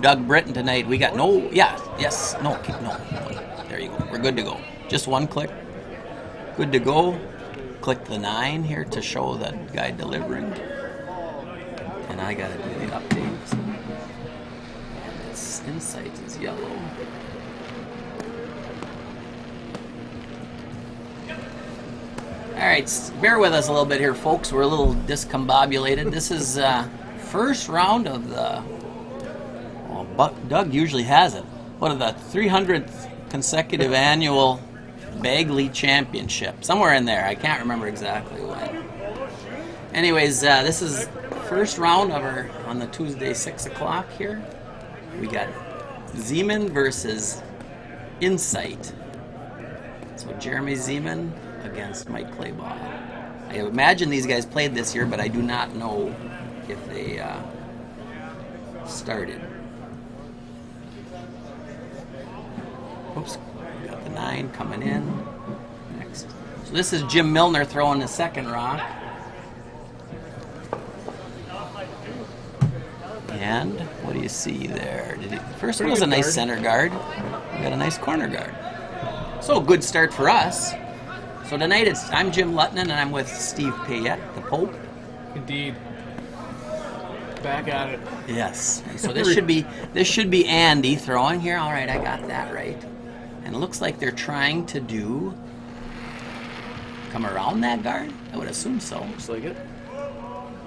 Doug Britton tonight. We got no, yeah, yes, no. There you go. We're good to go. Just one click. Good to go. Click the 9 here to show the guy delivering. And I got to do the updates. And its insight is yellow. All right, bear with us a little bit here, folks. We're a little discombobulated. This is first round of the. Well, Doug usually has it. What are the 300th consecutive annual Bagley Championship? Somewhere in there. I can't remember exactly when. Anyways, this is first round of our on the Tuesday 6 o'clock here. We got Zeman versus Insight. So Jeremy Zeman against Mike Claybaugh. I imagine these guys played this year, but I do not know if they started. Oops, got the 9 coming in. Next. So this is Jim Milner throwing the second rock. And what do you see there? First one was a nice center guard. We got a nice corner guard. So good start for us. So tonight I'm Jim Lutnan and I'm with Steve Payette, the Pope. Indeed. Back at it. Yes. And so this should be Andy throwing here. All right, I got that right. And it looks like they're trying to come around that guard. I would assume so. Looks like it.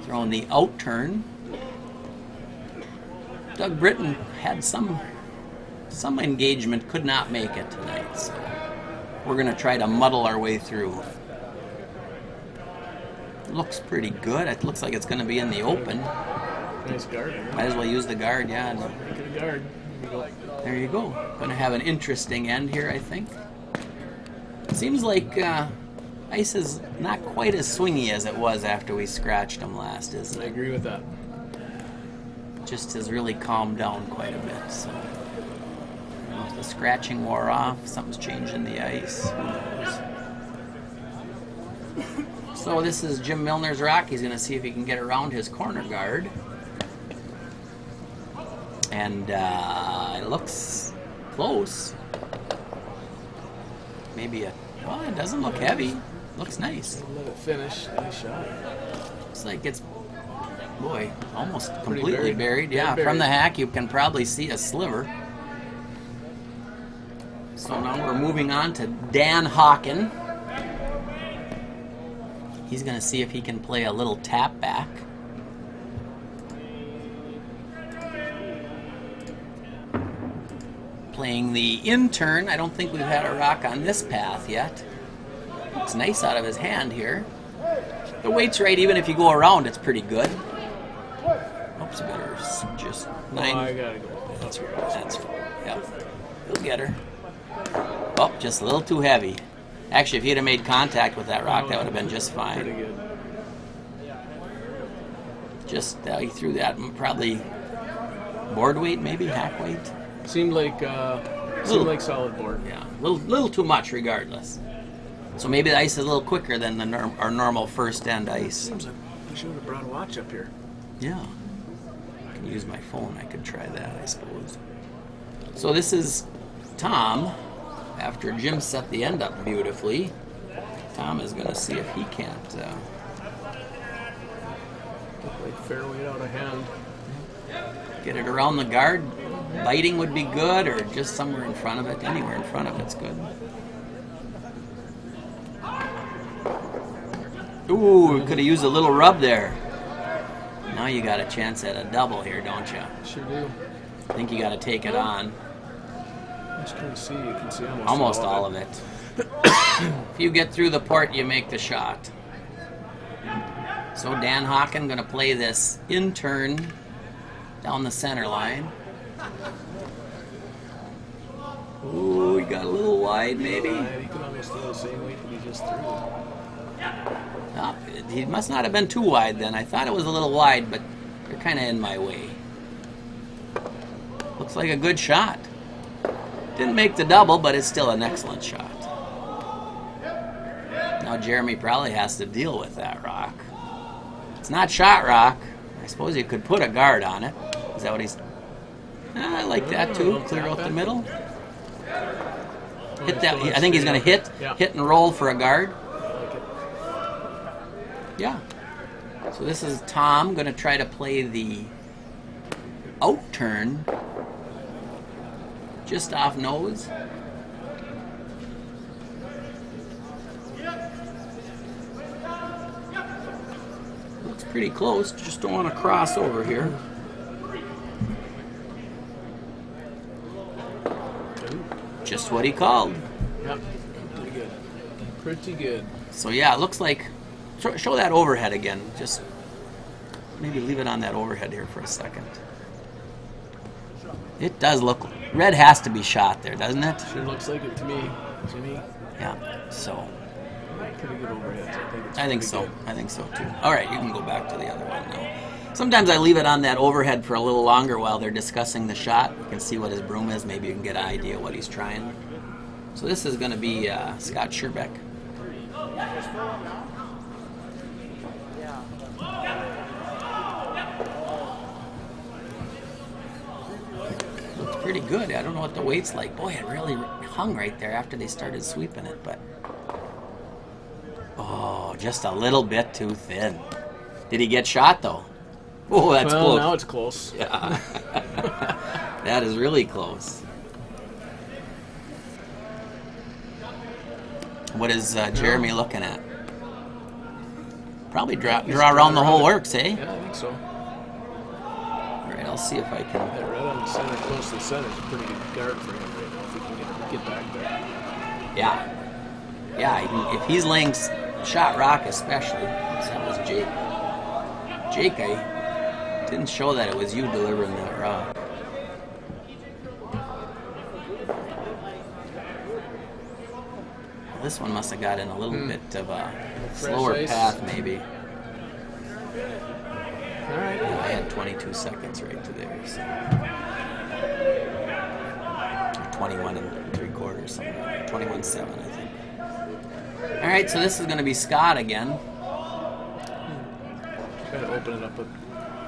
Throwing the out turn. Doug Britton had some engagement, could not make it tonight. So we're going to try to muddle our way through. Looks pretty good. It looks like it's going to be in the open. Nice guard. Might as well use the guard, yeah. Make it a guard. There you go. Going to have an interesting end here, I think. Seems like ice is not quite as swingy as it was after we scratched him last, isn't it? I agree with that. Just has really calmed down quite a bit. So, I don't know if the scratching wore off, something's changed in the ice. Who knows? So this is Jim Milner's rock. He's going to see if he can get around his corner guard. And it looks close. Maybe well, it doesn't look heavy. Looks nice. Let it finish. Nice shot. Looks like it's, boy, almost completely buried. Yeah, buried. From the hack you can probably see a sliver. So now we're moving on to Dan Hawken. He's going to see if he can play a little tap back. Playing the in-turn. I don't think we've had a rock on this path yet. Looks nice out of his hand here. The weight's right, even if you go around, it's pretty good. Oops, better just 9. Oh, I gotta go. That's right. That's right. Yep. He'll get her. Oh, just a little too heavy. Actually, if he'd have made contact with that rock, that would have been just fine. Pretty good. Just he threw that probably board weight, maybe hack weight. Seemed like solid board. Yeah, little too much, regardless. So maybe the ice is a little quicker than our normal first end ice. Seems like I should have brought a watch up here. Yeah, I can use my phone. I could try that, I suppose. So this is Tom. After Jim set the end up beautifully, Tom is going to see if he can't. Look like fairway out of hand. Get it around the guard. Biting would be good, or just somewhere in front of it. Anywhere in front of it's good. Ooh, could have used a little rub there. Now you got a chance at a double here, don't you? Sure do. I think you got to take it on. Just trying to see. You can see Almost all of it. If you get through the port, you make the shot. So Dan Hawken going to play this in-turn down the center line. Ooh, he got a little wide, maybe. He could almost throw the same weight that he just threw. Oh, he must not have been too wide then. I thought it was a little wide, but they're kind of in my way. Looks like a good shot. Didn't make the double, but it's still an excellent shot. Now Jeremy probably has to deal with that rock. It's not shot rock. I suppose you could put a guard on it. Is that what he's... I like that too. Clear out the middle. Hit that. going I think he's going to straight hit and roll for a guard. I like it. Yeah. So this is Tom going to try to play the out turn just off nose. Looks pretty close. Just don't want to cross over here. Just what he called. Yep. Pretty good. Pretty good. So yeah, it looks like. Show that overhead again. Just maybe leave it on that overhead here for a second. It does look. Red has to be shot there, doesn't it? Sure looks like it to me. Jimmy. Yeah. So. Pretty good overhead. I think so. I think so too. All right, you can go back to the other one now. Sometimes I leave it on that overhead for a little longer while they're discussing the shot. You can see what his broom is. Maybe you can get an idea what he's trying. So this is going to be Scott Scherbeck. Looks pretty good. I don't know what the weight's like. Boy, it really hung right there after they started sweeping it, but oh, just a little bit too thin. Did he get shot though? Oh, that's well, close. Now it's close. Yeah. That is really close. What is Jeremy looking at? Probably draw around the whole works, eh? Yeah, I think so. All right, I'll see if I can. That red on the center, close to the center, is a pretty good guard for him right now. If he can get back there. Yeah. Yeah, if he's laying shot rock especially. That was Jake. Jake, I didn't show that it was you delivering that rock. Well, this one must have got in a little bit of a slower ice. path, maybe. All right. Yeah, I had 22 seconds right to there. So. 21 and 3/4, something like that. 21.7, I think. All right, so this is going to be Scott again. Try to open it up.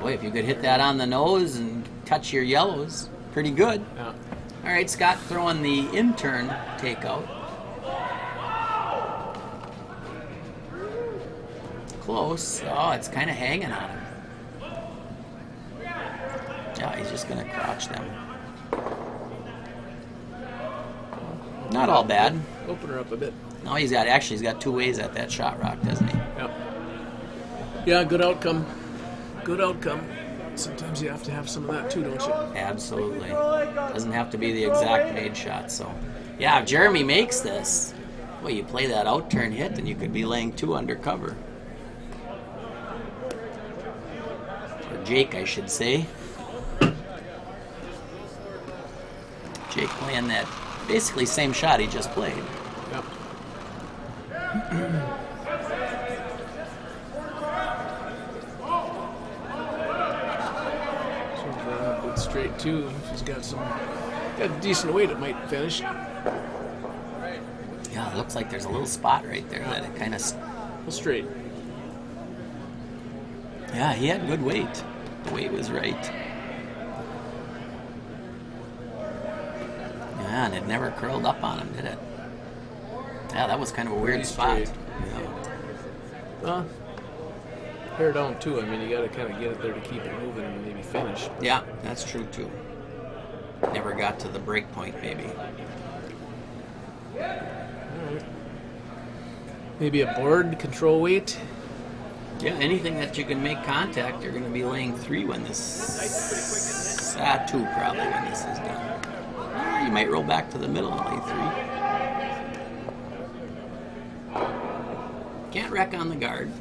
Boy, if you could hit that on the nose and touch your yellows, pretty good. Yeah. All right, Scott throwing the in-turn takeout. Close. Oh, it's kind of hanging on him. Yeah, he's just going to crouch them. Not all bad. Open her up a bit. No, he's got two ways at that shot rock, doesn't he? Yeah. Yeah, good outcome. Good outcome. Sometimes you have to have some of that too, don't you? Absolutely. Doesn't have to be the exact made shot. So, yeah, if Jeremy makes this, well, you play that out turn hit, and you could be laying two under cover. Or Jake, I should say. Jake playing that basically same shot he just played. Yep. Good straight too. If he's got a decent weight, it might finish. Yeah, it looks like there's a little spot right there that it kind of. Well, straight. Yeah, he had good weight. The weight was right. Yeah, and it never curled up on him, did it? Yeah, that was kind of a weird spot. Yeah. Hair down too. I mean, you got to kind of get it there to keep it moving and maybe finish. Yeah, that's true too. Never got to the break point, maybe. All right. Maybe a board control weight. Yeah, anything that you can make contact, you're going to be laying 3 when this. 2 probably when this is done. Or you might roll back to the middle and lay 3. Can't wreck on the guard.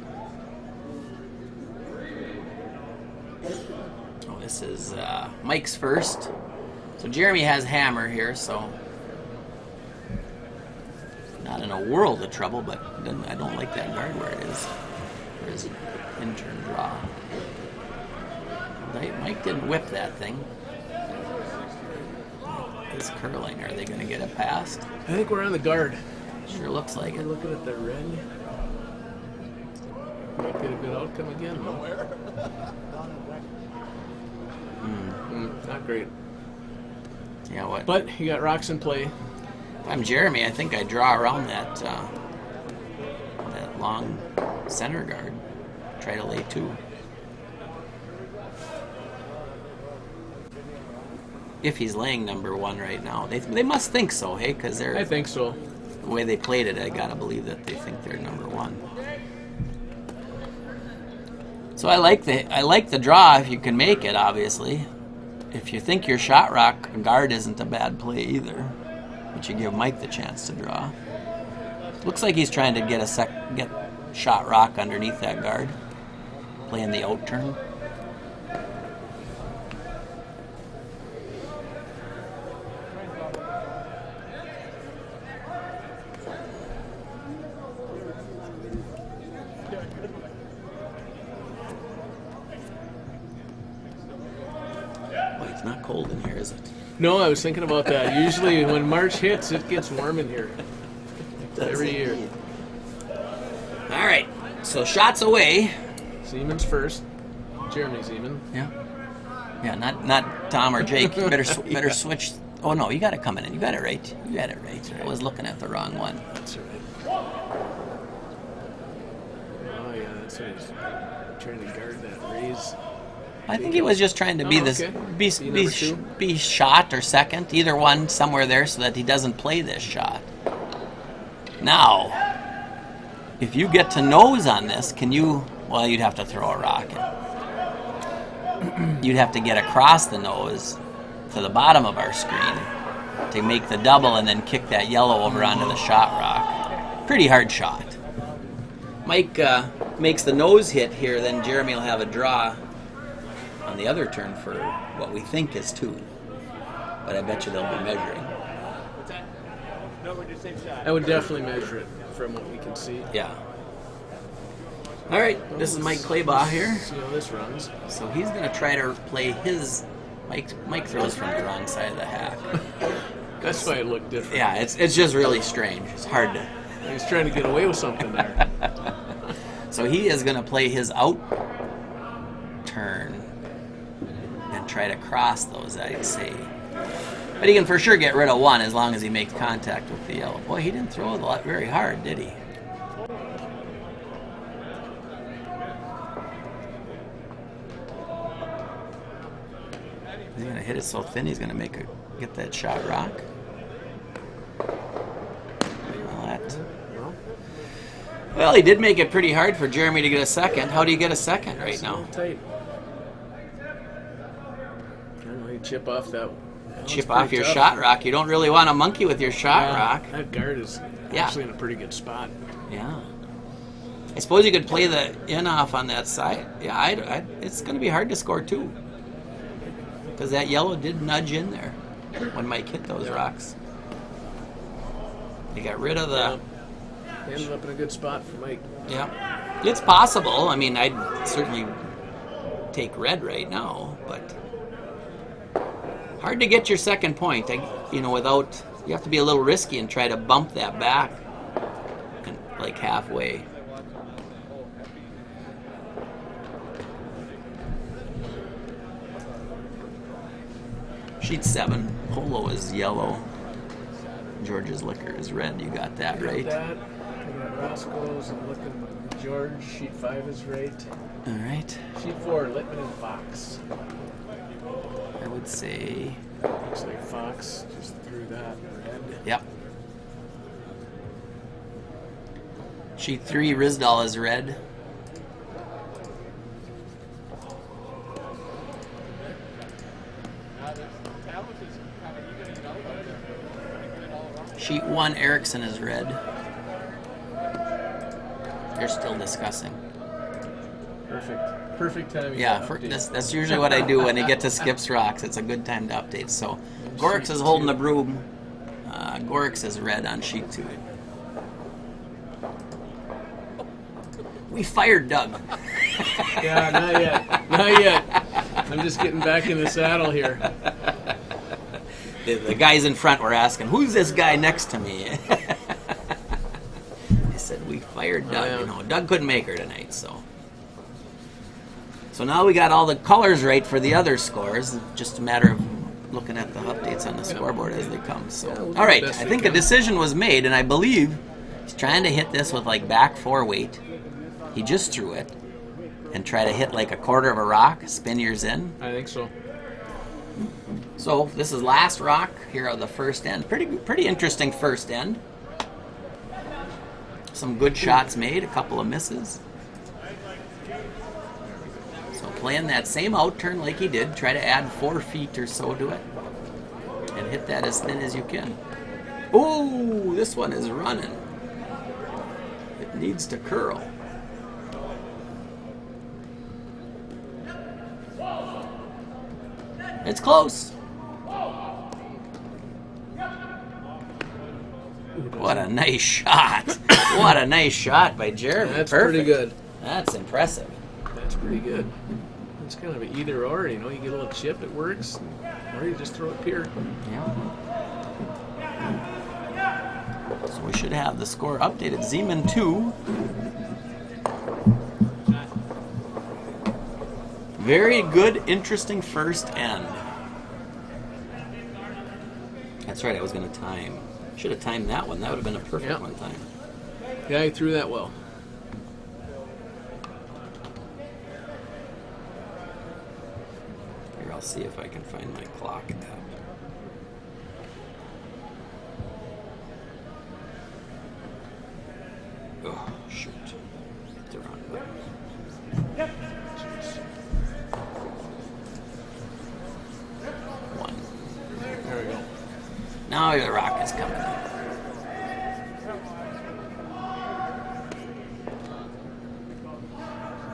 Oh, this is Mike's first. So Jeremy has hammer here, so not in a world of trouble, but I don't like that guard where it is for his in-turn draw. Mike didn't whip that thing. It's curling. Are they going to get it past? I think we're on the guard. Sure looks like We're it. looking at the red. Might get a good outcome again, though. Not great. Yeah, what? But you got rocks in play. If I'm Jeremy, I think I draw around that that long center guard. Try to lay 2. If he's laying number 1 right now. They must think so, hey? Because I think so. the way they played it, I gotta believe that they think they're number 1. So I like the draw if you can make it, obviously. If you think your shot rock guard isn't a bad play either, but you give Mike the chance to draw. Looks like he's trying to get shot rock underneath that guard, playing the out turn. It's not cold in here, is it? No, I was thinking about that. Usually when March hits, it gets warm in here. Every year. All right, so shots away. Zeman's first. Jeremy Zeman. Yeah, not Tom or Jake. You better switch. Oh no, you got it coming in. You got it right. I was looking at the wrong one. That's right. Oh yeah, that's right. He's trying to guard that raise. I think he was just trying to be shot or second, either one somewhere there, so that he doesn't play this shot. Now, if you get to nose on this, can you? Well, you'd have to throw a rocket. You'd have to get across the nose to the bottom of our screen to make the double, and then kick that yellow over onto the shot rock. Pretty hard shot. Mike makes the nose hit here, then Jeremy will have a draw on the other turn for what we think is 2. But I bet you they'll be measuring. I would definitely measure it from what we can see. Yeah. All right, this is Mike Claybaugh here. See how this runs. So he's going to try to play his... Mike throws from the wrong side of the hack. That's why it looked different. Yeah, it's just really strange. It's hard to... He's trying to get away with something there. So he is going to play his out turn and try to cross those, I'd say. But he can for sure get rid of 1 as long as he makes contact with the yellow. Boy, he didn't throw it very hard, did he? He's going to hit it so thin he's going to get that shot rock. Well, he did make it pretty hard for Jeremy to get a second. How do you get a second right now? Tight. I don't know, you chip off that. Chip off your shot rock. You don't really want to monkey with your shot rock. That guard is actually in a pretty good spot. Yeah. I suppose you could play the in off on that side. Yeah, it's going to be hard to score 2. Because that yellow did nudge in there when Mike hit those rocks. He got rid of the... He ended up in a good spot for Mike. Yeah. It's possible. I mean, I'd certainly take red right now, but hard to get your second point, without... You have to be a little risky and try to bump that back like halfway. Sheet 7. Polo is yellow. George's Liquor is red. You got that right. That. I got Roscoe's and looking George. Sheet 5 is right. All right. Sheet 4, Littman and Fox. I would say... Looks like Fox just threw that red. Yep. Sheet 3, Rizdal is red. Sheet 1, Erickson is red. They're still discussing. Perfect timing. Yeah, that's usually what I do when you get to Skip's Rocks. It's a good time to update. So, Gorix is holding the broom. Gorix is red on sheet 2. We fired Doug. Yeah, not yet. I'm just getting back in the saddle here. The guys in front were asking, who's this guy next to me? I said, we fired Doug. Yeah. Doug couldn't make her tonight, so. So now we got all the colors right for the other scores. Just a matter of looking at the updates on the scoreboard as they come. So, Yeah, we'll do all right, the best I we think a can. decision was made, and I believe he's trying to hit this with like back 4 weight. He just threw it and try to hit like a quarter of a rock, spin yours in. I think so. So this is last rock here of the first end. Pretty interesting first end. Some good shots made, a couple of misses. So playing that same out turn like he did, try to add 4 feet or so to it. And hit that as thin as you can. Oh, this one is running. It needs to curl. It's close. What a nice shot. What a nice shot by Jeremy. That's Perfect. pretty good. That's impressive. That's pretty good. It's kind of an either or, you know. You get a little chip, it works, or you just throw it pure. Yeah. So we should have the score updated. Zeman 2. Very good, interesting first end. That's right, I was going to time. Should have timed that one. That would have been a perfect one time. Yeah, he threw that well. Here, I'll see if I can find my clock app. Oh, shoot. Hit the wrong button. One. There we go. Now the rock is coming up.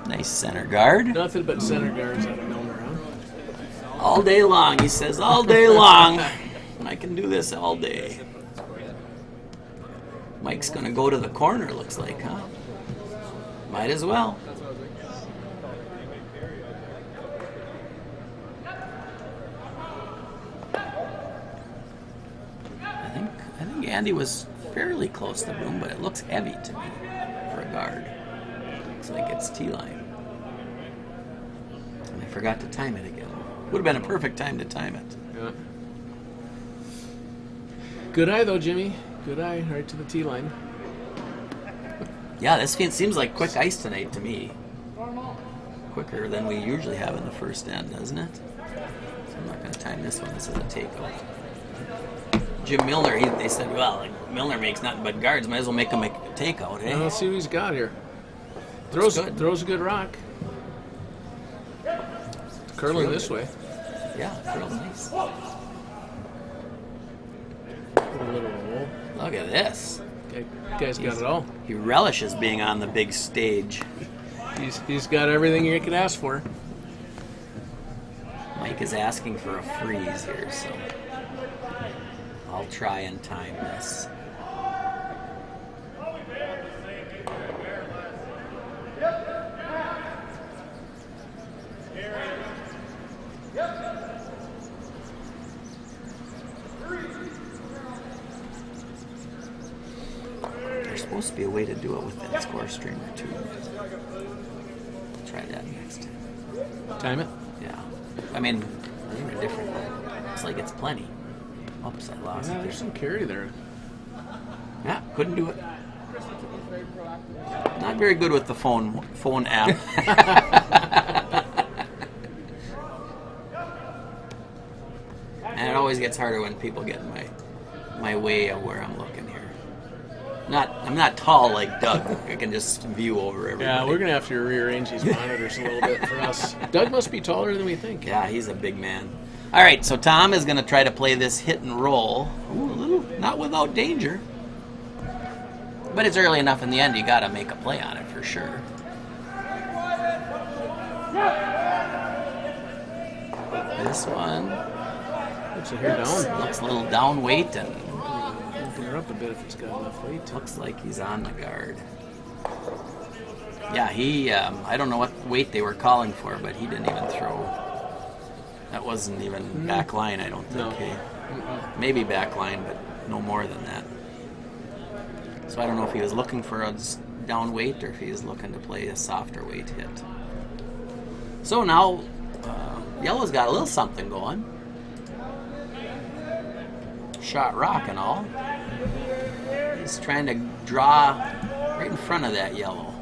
Nice center guard. Nothing but center guards out of Milner, huh? All day long, he says, all day long. I can do this all day. Mike's going to go to the corner, looks like, huh? Might as well. I think Andy was fairly close to the room, but it looks heavy to me for a guard. Looks like it's T-line. And I forgot to time it again. Would have been a perfect time to time it. Yeah. Good eye, though, Jimmy. Good eye, right to the T line. Yeah, this seems like quick ice tonight to me. Quicker than we usually have in the first end, doesn't it? So I'm not going to time this one. This is a takeout. Jim Milner, they said, well, like, Milner makes nothing but guards. Might as well make him make a takeout, eh? Well, let's see what he's got here. Looks Throws a good rock. Curling this way. Yeah, real nice. Put a little roll. Look at this. Guy's got it all. He relishes being on the big stage. He's got everything you could ask for. Mike is asking for a freeze here, so I'll try and time this. There's supposed to be a way to do it with that score streamer too. Try that next time. Time it. Yeah. I mean, maybe a different way. It's like it's plenty. Oops, I lost Yeah, it. there's some carry there. Yeah, couldn't do it. Not very good with the phone app. And it always gets harder when people get in my way of where I'm looking here. I'm not tall like Doug. I can just view over everybody. Yeah, we're gonna have to rearrange these monitors a little bit for us. Doug must be taller than we think. Yeah, he's a big man. All right, so Tom is going to try to play this hit and roll. Ooh, a little, not without danger. But it's early enough in the end, you got to make a play on it for sure. This one Looks like you're down. looks a little down weight and Open her up a bit if it's got enough weight. looks like he's on the guard. Yeah, he, I don't know what weight they were calling for, but he didn't even throw. That wasn't even back line, I don't think. No. Eh? Maybe back line, but no more than that. So I don't know if he was looking for a down weight or if he was looking to play a softer weight hit. So now, Yellow's got a little something going. shot rock and all. He's trying to draw right in front of that yellow.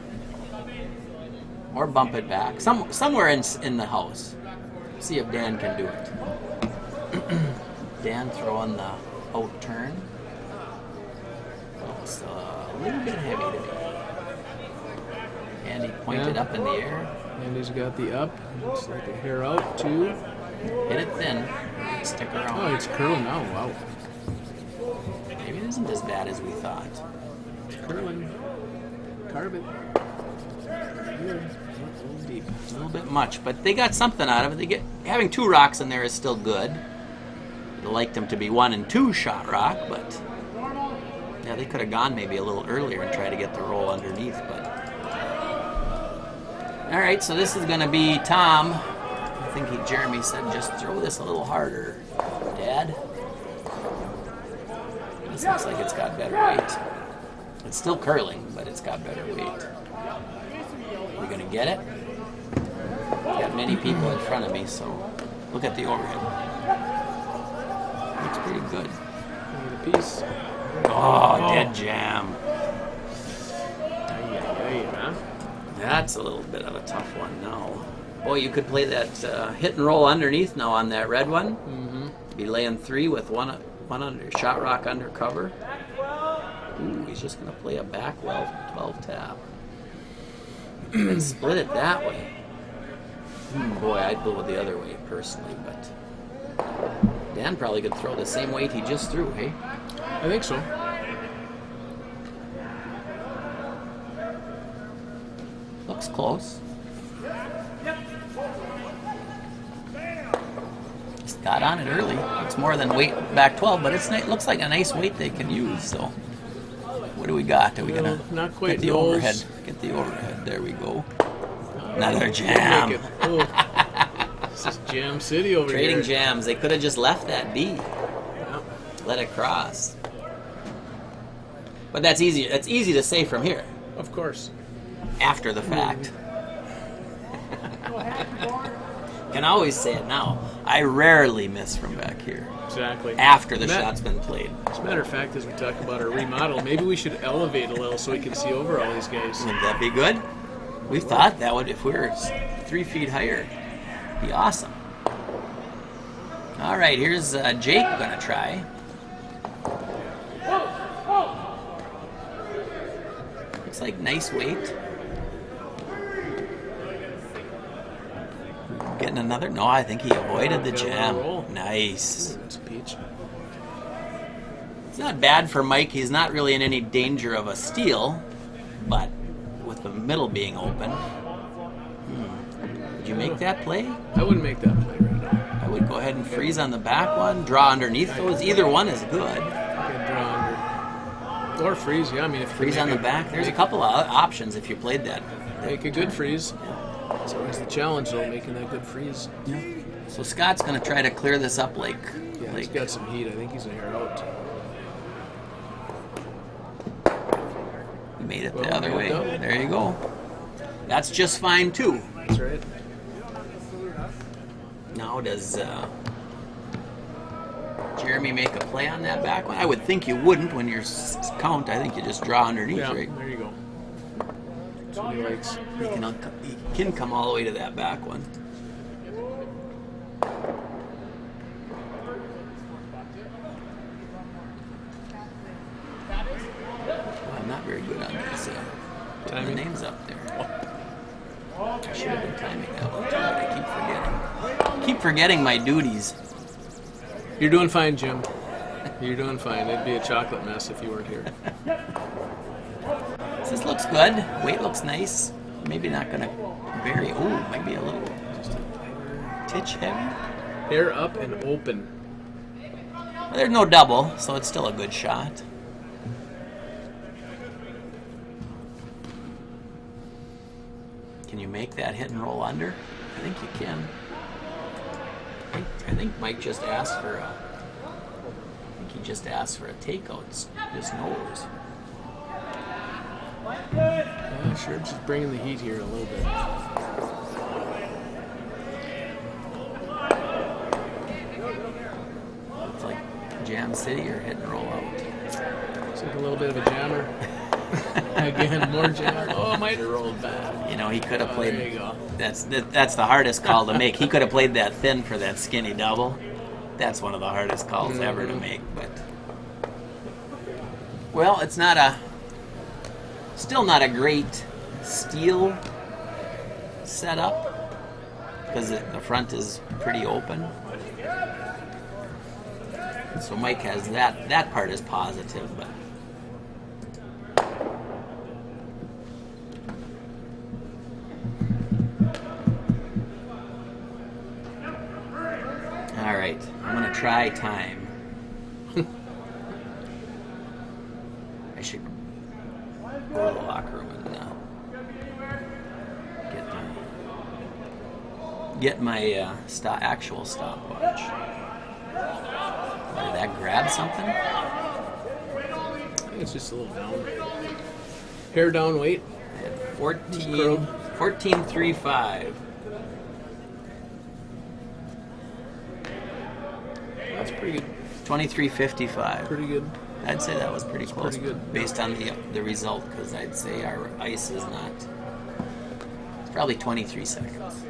Or bump it back. Somewhere in the house. See if Dan can do it. Dan throwing the out turn. Looks a little bit heavy to me. And he pointed up in the air. And he's got the up. Looks like a hair out too. Hit it thin. Stick around. Oh, it's curling now. Wow. Maybe it isn't as bad as we thought. It's curling. Carve it. Here. A little deep. A little bit much, but they got something out of it. Having 2 rocks in there is still good. You'd like them to be 1 and 2 shot rock, but yeah, they could have gone maybe a little earlier and tried to get the roll underneath. But all right, so this is going to be Tom. I think Jeremy said just throw this a little harder, Dad. This looks like it's got better weight. It's still curling, but it's got better weight. We're going to get it. Got many people in front of me, so look at the overhead. Looks pretty good. Need a piece. Oh, dead jam. Huh? That's a little bit of a tough one now. Boy, you could play that hit and roll underneath now on that red one. Mm-hmm. Be laying 3 with one under shot rock under cover. Ooh, he's just going to play a back well 12 tap. And split it that way. Boy, I'd go the other way personally, but Dan probably could throw the same weight he just threw, hey? I think so. Looks close. Just got on it early. It's more than weight back 12, but it looks like a nice weight they can use, so. What do we got? Are we going to not quite get the nose. overhead? Get the overhead. There we go. Another jam. Oh. This is Jam City over Trading here. jams. They could have just left that be. Yeah. Let it cross. But that's easy. That's easy to say from here. Of course. After the fact. Can always say it now. I rarely miss from back here. Exactly. After the shot's been played. As a matter of fact, as we talk about our remodel, maybe we should elevate a little so we can see over all these guys. Wouldn't that be good? We thought that would, if we were 3 feet higher, be awesome. All right, here's Jake gonna try. Looks like nice weight. Getting another? No, I think he avoided the jam. Nice. That's a peach. It's not bad for Mike. He's not really in any danger of a steal, but with the middle being open. Would you make that play? I wouldn't make that play right now. I would go ahead and freeze on the back one, draw underneath those. Either one is good. I'd draw under. Or freeze, yeah. I mean, if you Freeze on the back. There's a couple of options if you played that. Make a good freeze. It's always the challenge, though, making that good freeze. Yeah. So Scott's going to try to clear this up like... Yeah, he's got some heat. I think he's a hair out. He made it the other way. There you go. That's just fine, too. That's right. Now does Jeremy make a play on that back one? I would think you wouldn't when you're count. I think you just draw underneath, Yeah, right? there you go. That's what he likes. He can come all the way to that back one. I'm not very good on these putting the names up there. I should have been timing that one too, but I keep forgetting. Keep forgetting my duties. You're doing fine, Jim. You're doing fine. It'd be a chocolate mess if you weren't here. This looks good. Weight looks nice. Maybe not going to vary. Oh, maybe a little just a titch heavy. Hair up and open. Well, there's no double, so it's still a good shot. Can you make that hit and roll under? I think you can. I think Mike just asked for a... I think he just asked for a takeout. Just knows. Yeah, sure. Just bringing the heat here a little bit. It's like Jam City or hit and roll out? It's like a little bit of a jammer. Again, more jammer. Oh, it might have rolled back. You know, he could have played. There you go. That's the hardest call to make. He could have played that thin for that skinny double. That's one of the hardest calls ever to make. But well, it's still not a great steel setup because the front is pretty open. So Mike has that part is positive, but. All right, I'm gonna try time. I should go to the locker room and get my actual stopwatch. Did that grab something? I think it's just a little down. Hair down weight. I had 14.35. That's pretty good. 23.55. Pretty good. I'd say that was pretty close. Pretty good. Based on the result, because I'd say our ice is not. It's probably 23 seconds.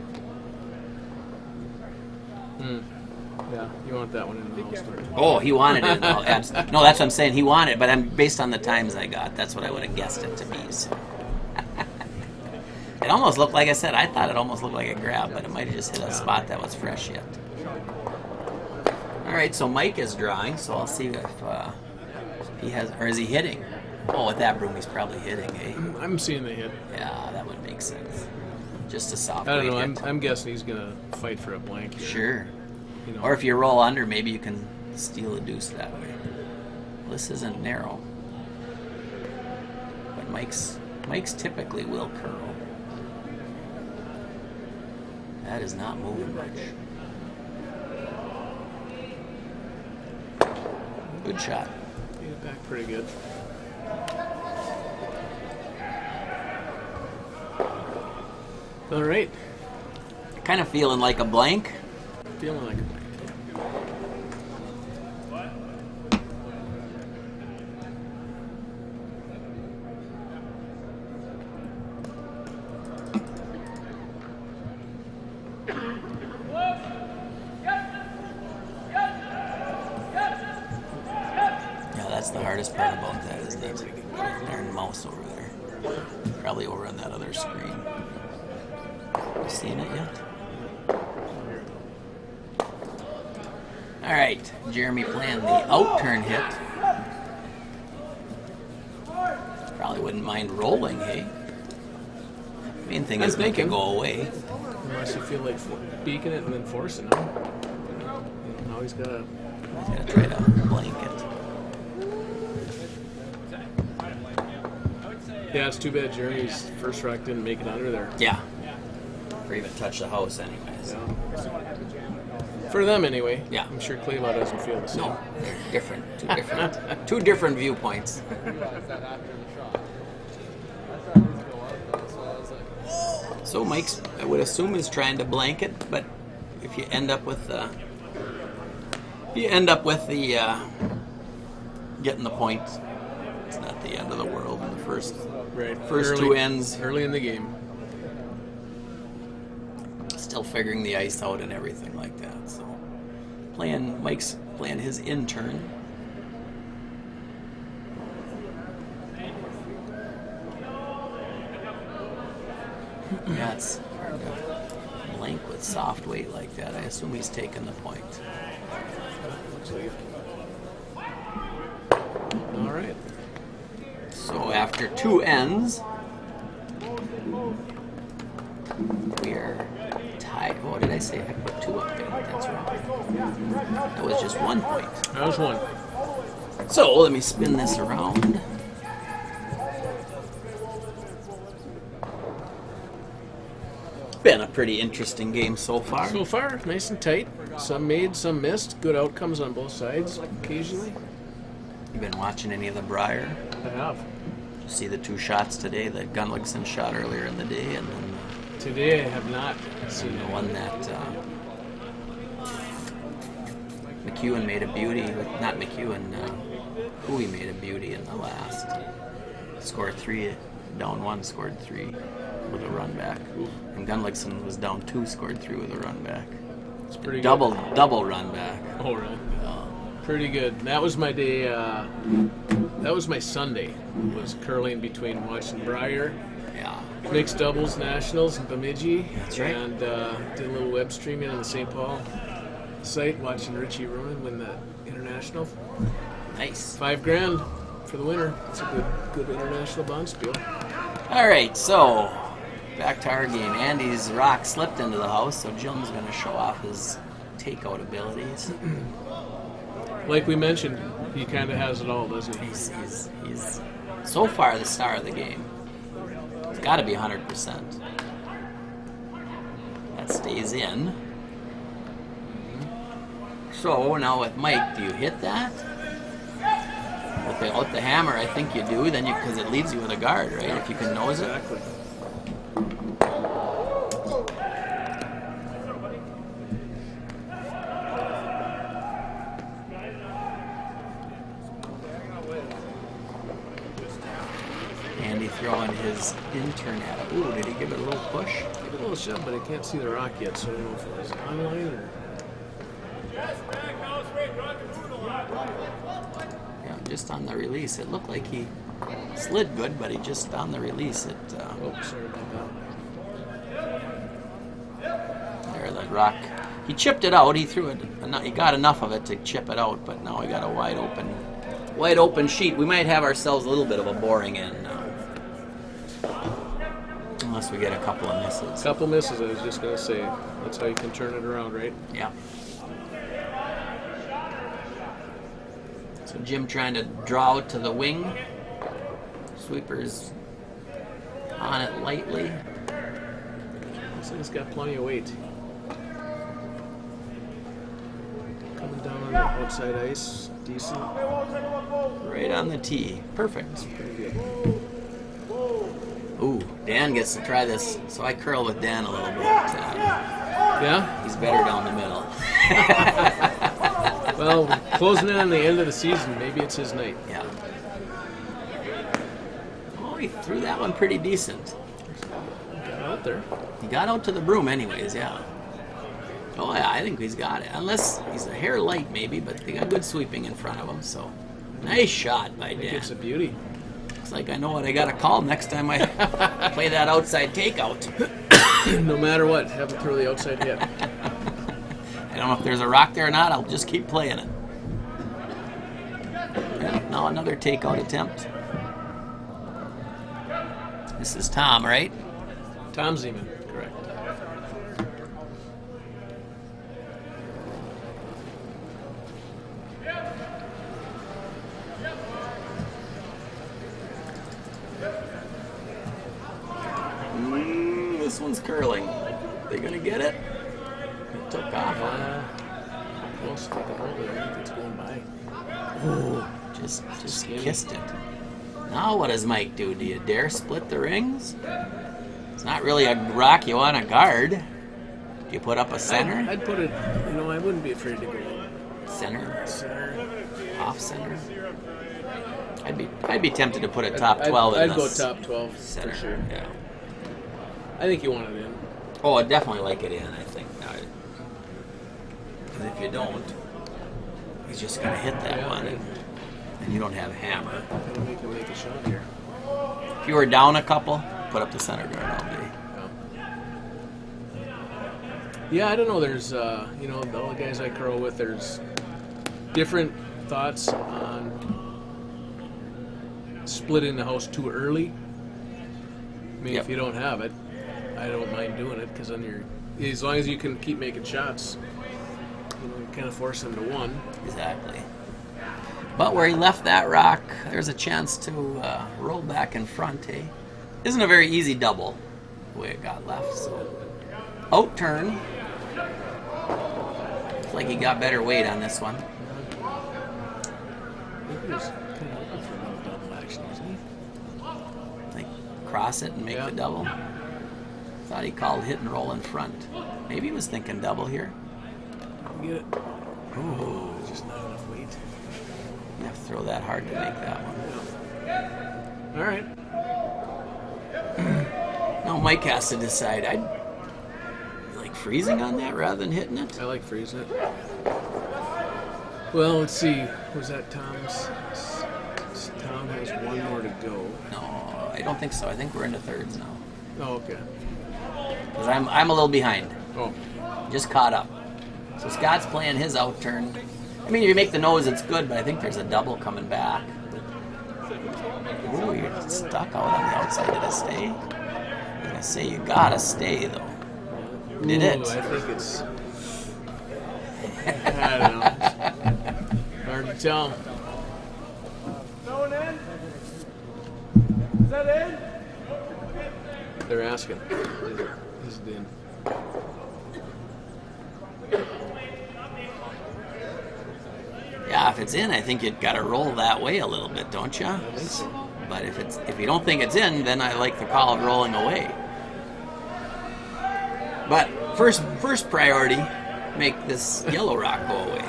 Yeah, you want that one in the house. Oh, he wanted it. No, that's what I'm saying. He wanted it, but based on the times I got, that's what I would have guessed it to be. So. It almost looked, like I said, I thought it almost looked like a grab, but it might have just hit a spot that was fresh yet. All right, so Mike is drawing, so I'll see if he has, or is he hitting? Oh, with that broom, he's probably hitting, eh? I'm seeing the hit. Yeah, that would make sense. Just a soft I don't know. weight hit. I'm guessing he's gonna fight for a blank here. Sure. You know. Or if you roll under, maybe you can steal a deuce that way. Well, this isn't narrow. But Mike's typically will curl. That is not moving much. Good shot. Get it back pretty good. All right. Kind of feeling like a blank. Feeling like a blank. Yeah, that's the hardest part about that, isn't it? Darn mouse over there. Probably over on that other screen. You seen it yet? All right, Jeremy playing the out-turn hit. Probably wouldn't mind rolling, hey? Main thing is make it go away. Unless you feel like beaking it and then forcing it. Now he's got to try to blank it. Yeah, it's too bad Jeremy's first rock didn't make it under there. Yeah. Or even touch the house anyways. Yeah. For them anyway. Yeah. I'm sure Cleveland doesn't feel the same. No, they're different. Two different viewpoints. So Mike's, I would assume, is trying to blank it, but if you end up with the getting the point, it's not the end of the world in the first early, two ends. Early in the game. Still figuring the ice out and everything like that. So Mike's playing his in-turn. Yeah, it's hard to blank with soft weight like that. I assume he's taking the point. Looks like it. All right. So after two ends, we are tied. What did I say? I put two up there. That's wrong. That was just 1 point. That was one. So let me spin this around. Been a pretty interesting game so far. So far, nice and tight. Some made, some missed. Good outcomes on both sides occasionally. You been watching any of the Briar? I have. Did you see the two shots today? The Gunlickson shot earlier in the day, and then Today I have not seen the one that McEwen made a beauty. Not McEwen. Huey made a beauty in the last. Scored 3, down 1, scored 3 with a run back. And Gunlickson was down 2, scored 3 with a run back. It's pretty double good. Double run back. Oh, really? Pretty good. That was my day. That was my Sunday. Was curling between watching Briar, Yeah. mixed doubles nationals in Bemidji. That's right. And did a little web streaming on the St. Paul site, watching Richie Roman win that international. Nice. $5,000 for the winner. It's a good international bond spiel. All right, so back to our game. Andy's rock slipped into the house, so Jim's going to show off his takeout abilities. Like we mentioned, he kind of has it all, doesn't he? He's so far the star of the game. He's got to be 100%. That stays in. So now with Mike, do you hit that? Without the hammer, I think you do. Then because it leaves you with a guard, right? If you can nose it. Exactly. Andy throwing his intern at it. Ooh, did he give it a little push? Give it a little shove, but I can't see the rock yet, so I don't know if it was online or... Yeah, just on the release. It looked like he slid good, but he just on the release. Oh, sorry about that. There, the rock. He chipped it out. He threw it. He got enough of it to chip it out, but now we got a wide open sheet. We might have ourselves a little bit of a boring end now, unless we get a couple of misses. Couple misses, I was just going to say. That's how you can turn it around, right? Yeah. So Jim trying to draw out to the wing. Sweeper's on it lightly. Looks like it's got plenty of weight. Coming down on the outside ice, decent. Right on the tee. Perfect. Pretty good. Ooh, Dan gets to try this. So I curl with Dan a little bit. Yeah? He's better down the middle. Well, closing in on the end of the season, maybe it's his night. Yeah. Oh, he threw that one pretty decent. Got out there. He got out to the broom anyways, yeah. Oh, yeah, I think he's got it. Unless he's a hair light maybe, but they got good sweeping in front of him, so. Nice shot by I think Dan. it's a beauty. Looks like I know what I got to call next time I play that outside takeout. No matter what, have him throw the outside hit. I don't know if there's a rock there or not. I'll just keep playing it. Yeah, now another takeout attempt. This is Tom, right? Tom Zeman, correct. This one's curling. They gonna get it? It took off on it. Close, take a hold of it. I think it's going by. Oh, just kissed it. Now what does Mike do? Do you dare split the rings? It's not really a rock you want to guard. Do you put up a center? I'd put it, I wouldn't be afraid to go Center? center. Off center? I'd be tempted to put a top 12 in I'd the go top 12 center. for sure. Yeah. I think you want it in. Oh, I'd definitely like it in, I think. Because if you don't, he's just going to hit that Yeah, one, right. and you don't have a hammer. Gotta make him make a shot here. If you were down a couple, put up the center guard all day. Yeah, I don't know. There's, all the guys I curl with, there's different thoughts on splitting the house too early. I mean, Yep. if you don't have it, I don't mind doing it because then as long as you can keep making shots, you kind of force them to one. Exactly. But where he left that rock, there's a chance to roll back in front, eh? Isn't a very easy double, the way it got left, so. Out turn. Looks like he got better weight on this one. I think he was kind of looking for a little double action, wasn't he? Like, cross it and make Yeah. the double. Thought he called hit and roll in front. Maybe he was thinking double here. Get it. Ooh. Just not enough weight. You have to throw that hard to make that one. All right. Now Mike has to decide. I'd like freezing on that rather than hitting it. I like freezing it. Well, let's see. Was that Tom's? Tom has one more to go. No, I don't think so. I think we're into thirds now. Oh, okay. Because I'm a little behind. Oh. Just caught up. So Scott's playing his out turn. I mean, if you make the nose, it's good, but I think there's a double coming back. Ooh, you're stuck out on the outside. Did it stay? I was going to say, you got to stay, though. Did it? I think it's... I don't know. Hard to tell. Is that in? They're asking. Is it in? Yeah, if it's in, I think you've got to roll that way a little bit, don't you? I think so. But if you don't think it's in, then I like the call of rolling away. But first priority, make this yellow rock go away.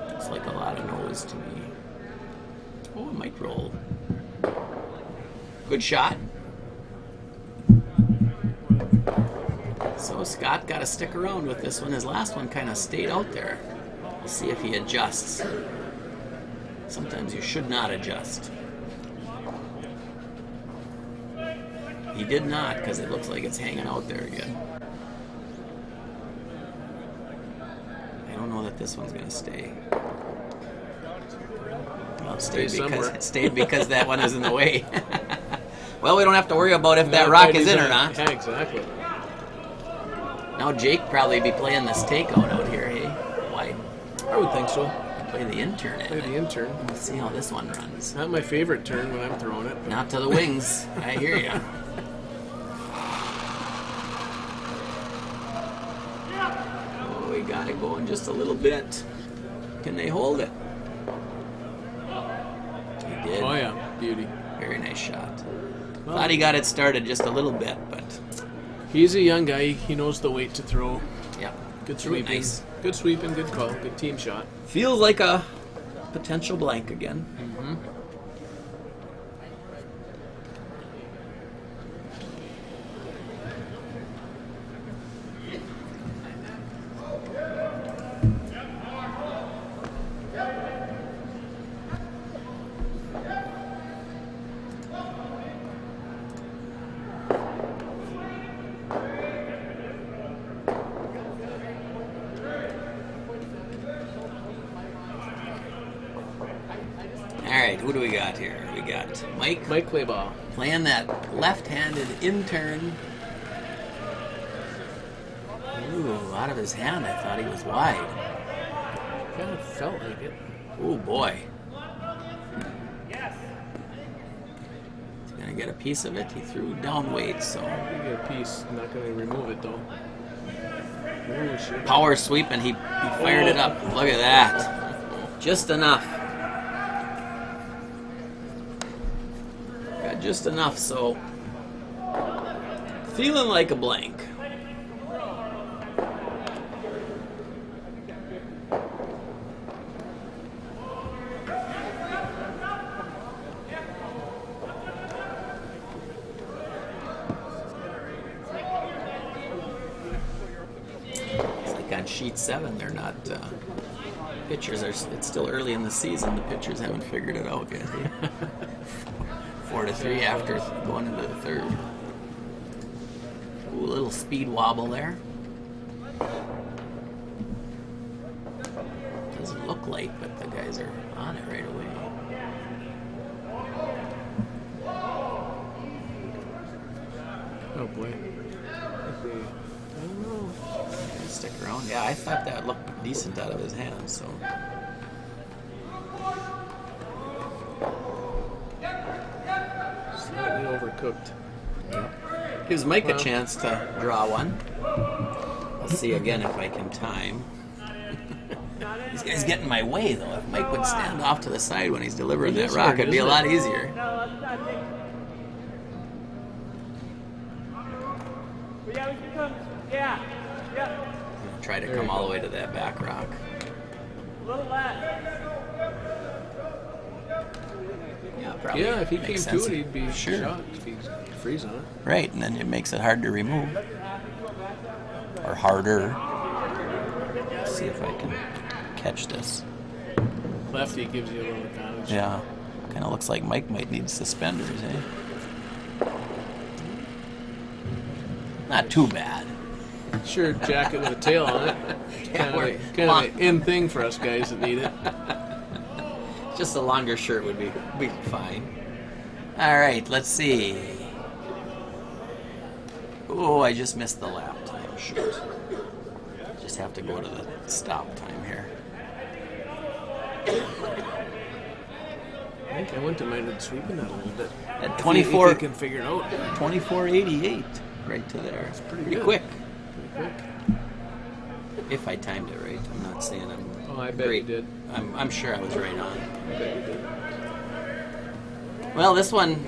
Looks like a lot of no's to me. Oh, it might roll. Good shot. So Scott got to stick around with this one. His last one kind of stayed out there. We'll see if he adjusts. Sometimes you should not adjust. He did not, because it looks like it's hanging out there again. I don't know that this one's going to stay. Well, it stayed because that one is in the way. Well, we don't have to worry about if that rock is in or not. Yeah, exactly. Now Jake probably be playing this takeout out here, hey? Why? I would think so. Play the intern in Play it. the intern. Let's see how this one runs. Not my favorite turn when I'm throwing it. Not to the wings. I hear ya. Oh, we got it going just a little bit. Can they hold it? He did. Oh yeah, beauty. Very nice shot. Thought he got it started just a little bit, but He's a young guy. He knows the weight to throw. yeah. Good Threw it sweeping. nice. Good sweeping. Good call. Good team shot. Feels like a potential blank again. Mm-hmm. Alright, who do we got here? We got Mike Mike Claybaugh. playing that left-handed intern. Ooh, out of his hand, I thought he was wide. Kind of felt like it. Ooh, boy. He's going to get a piece of it. He threw down weight, so... You get a piece. I'm not going to remove it though. Ooh, shit. Power sweep, and he fired it up. Look at that. Just enough. Got just enough, so... Feeling like a blank. On sheet 7, they're not pitchers are. It's still early in the season. The pitchers haven't figured it out yet. 4-3 after going into the third. Ooh, a little speed wobble there. Doesn't look late, but the guys are on it right away. Oh boy. I don't know. Stick around. Yeah, I thought that looked decent out of his hand, so. Slightly overcooked. Gives Mike a chance to draw one. I'll see again if I can time. These guys get in my way, though. If Mike would stand off to the side when he's delivering that is rock, hard, it'd be a isn't lot it? easier. Try to come all the way to that back rock. Yeah, probably. Yeah, if he came makes to sense. it, he'd be Sure. shocked if he's freeze on it. Right, and then it makes it hard to remove. Or harder. Let's see if I can catch this. Lefty gives you a little advantage. Yeah, kind of looks like Mike might need suspenders, eh? Not too bad. Shirt, jacket with a tail on it. Yeah, Kind of an in thing for us guys that need it. Just a longer shirt would be fine. All right, let's see. Oh, I just missed the lap time. Shoot. Just have to go to the stop time here. I think I wouldn't have minded sweeping that a little bit. At If 24, you can figure it out. 24:88, right to there. It's pretty pretty good. quick. Pretty quick. If I timed it right, I'm not saying I'm. Oh, I bet great. you did. I'm sure I was right on. I bet you did. Well, this one,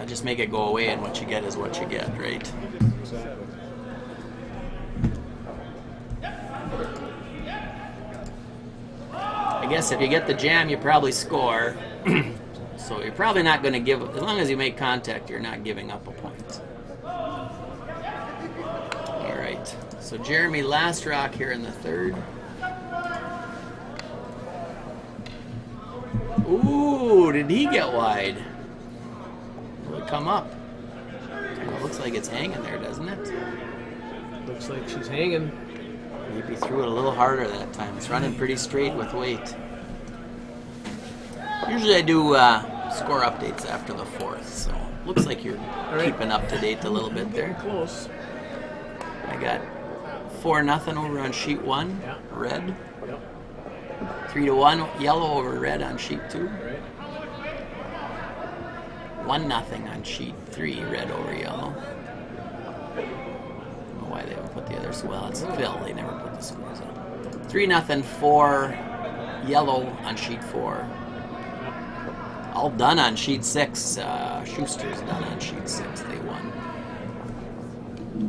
just make it go away, and what you get is what you get, right? Exactly. I guess if you get the jam, you probably score. So you're probably not going to give, as long as you make contact, you're not giving up a point. All right. So Jeremy, last rock here in the third. Ooh, did he get wide? Will it come up? Kind of looks like it's hanging there, doesn't it? Looks like she's hanging. Maybe threw it a little harder that time. It's running pretty straight with weight. Usually I do score updates after the fourth, so looks like you're right. keeping up to date a little bit Getting there. close. I got 4-0 over on sheet 1, Yeah. red. Yep. 3-1 yellow over red on sheet 2. Right. 1-0 on sheet 3, red over yellow. I don't know why they haven't put the others. Well, it's Phil. They never put the scores up. 3-0 for yellow on sheet 4. All done on sheet 6. Schuster's done on sheet 6. They won.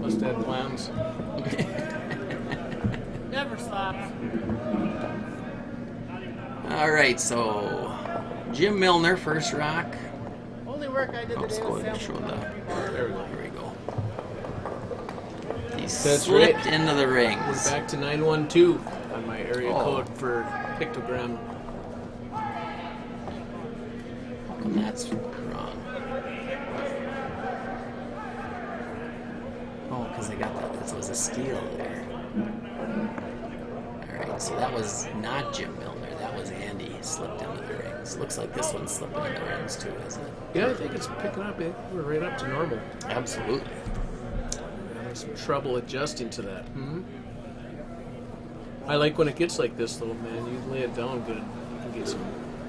Must have plans. Never stops. All right, so Jim Milner, first rock. Only work I did Let's today go was ahead and show the. There we go. There we go. He That's slipped right. into the We're rings. back to 912 on my area Oh. code for pictogram. How come that's wrong? Oh, because I got that. That was a steal there. All right, so that was not Jim Milner. That was Andy. Slipped into the rings. Looks like this one's slipping into the rings too, isn't it? Yeah, I think it's picking up. We're right up to normal. Absolutely. Having some trouble adjusting to that. I like when it gets like this, though, man. You lay it down good, you can get some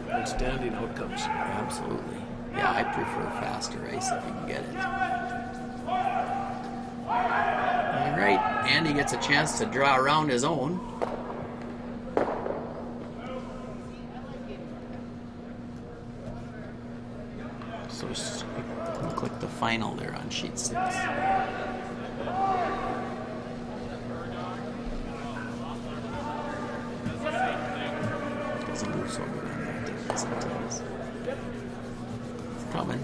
outstanding outcomes. Absolutely. Yeah, I prefer faster ice if you can get it. All right, Andy gets a chance to draw around his own. So click the final there on sheet 6. Doesn't move so good on that different sometimes. It's coming.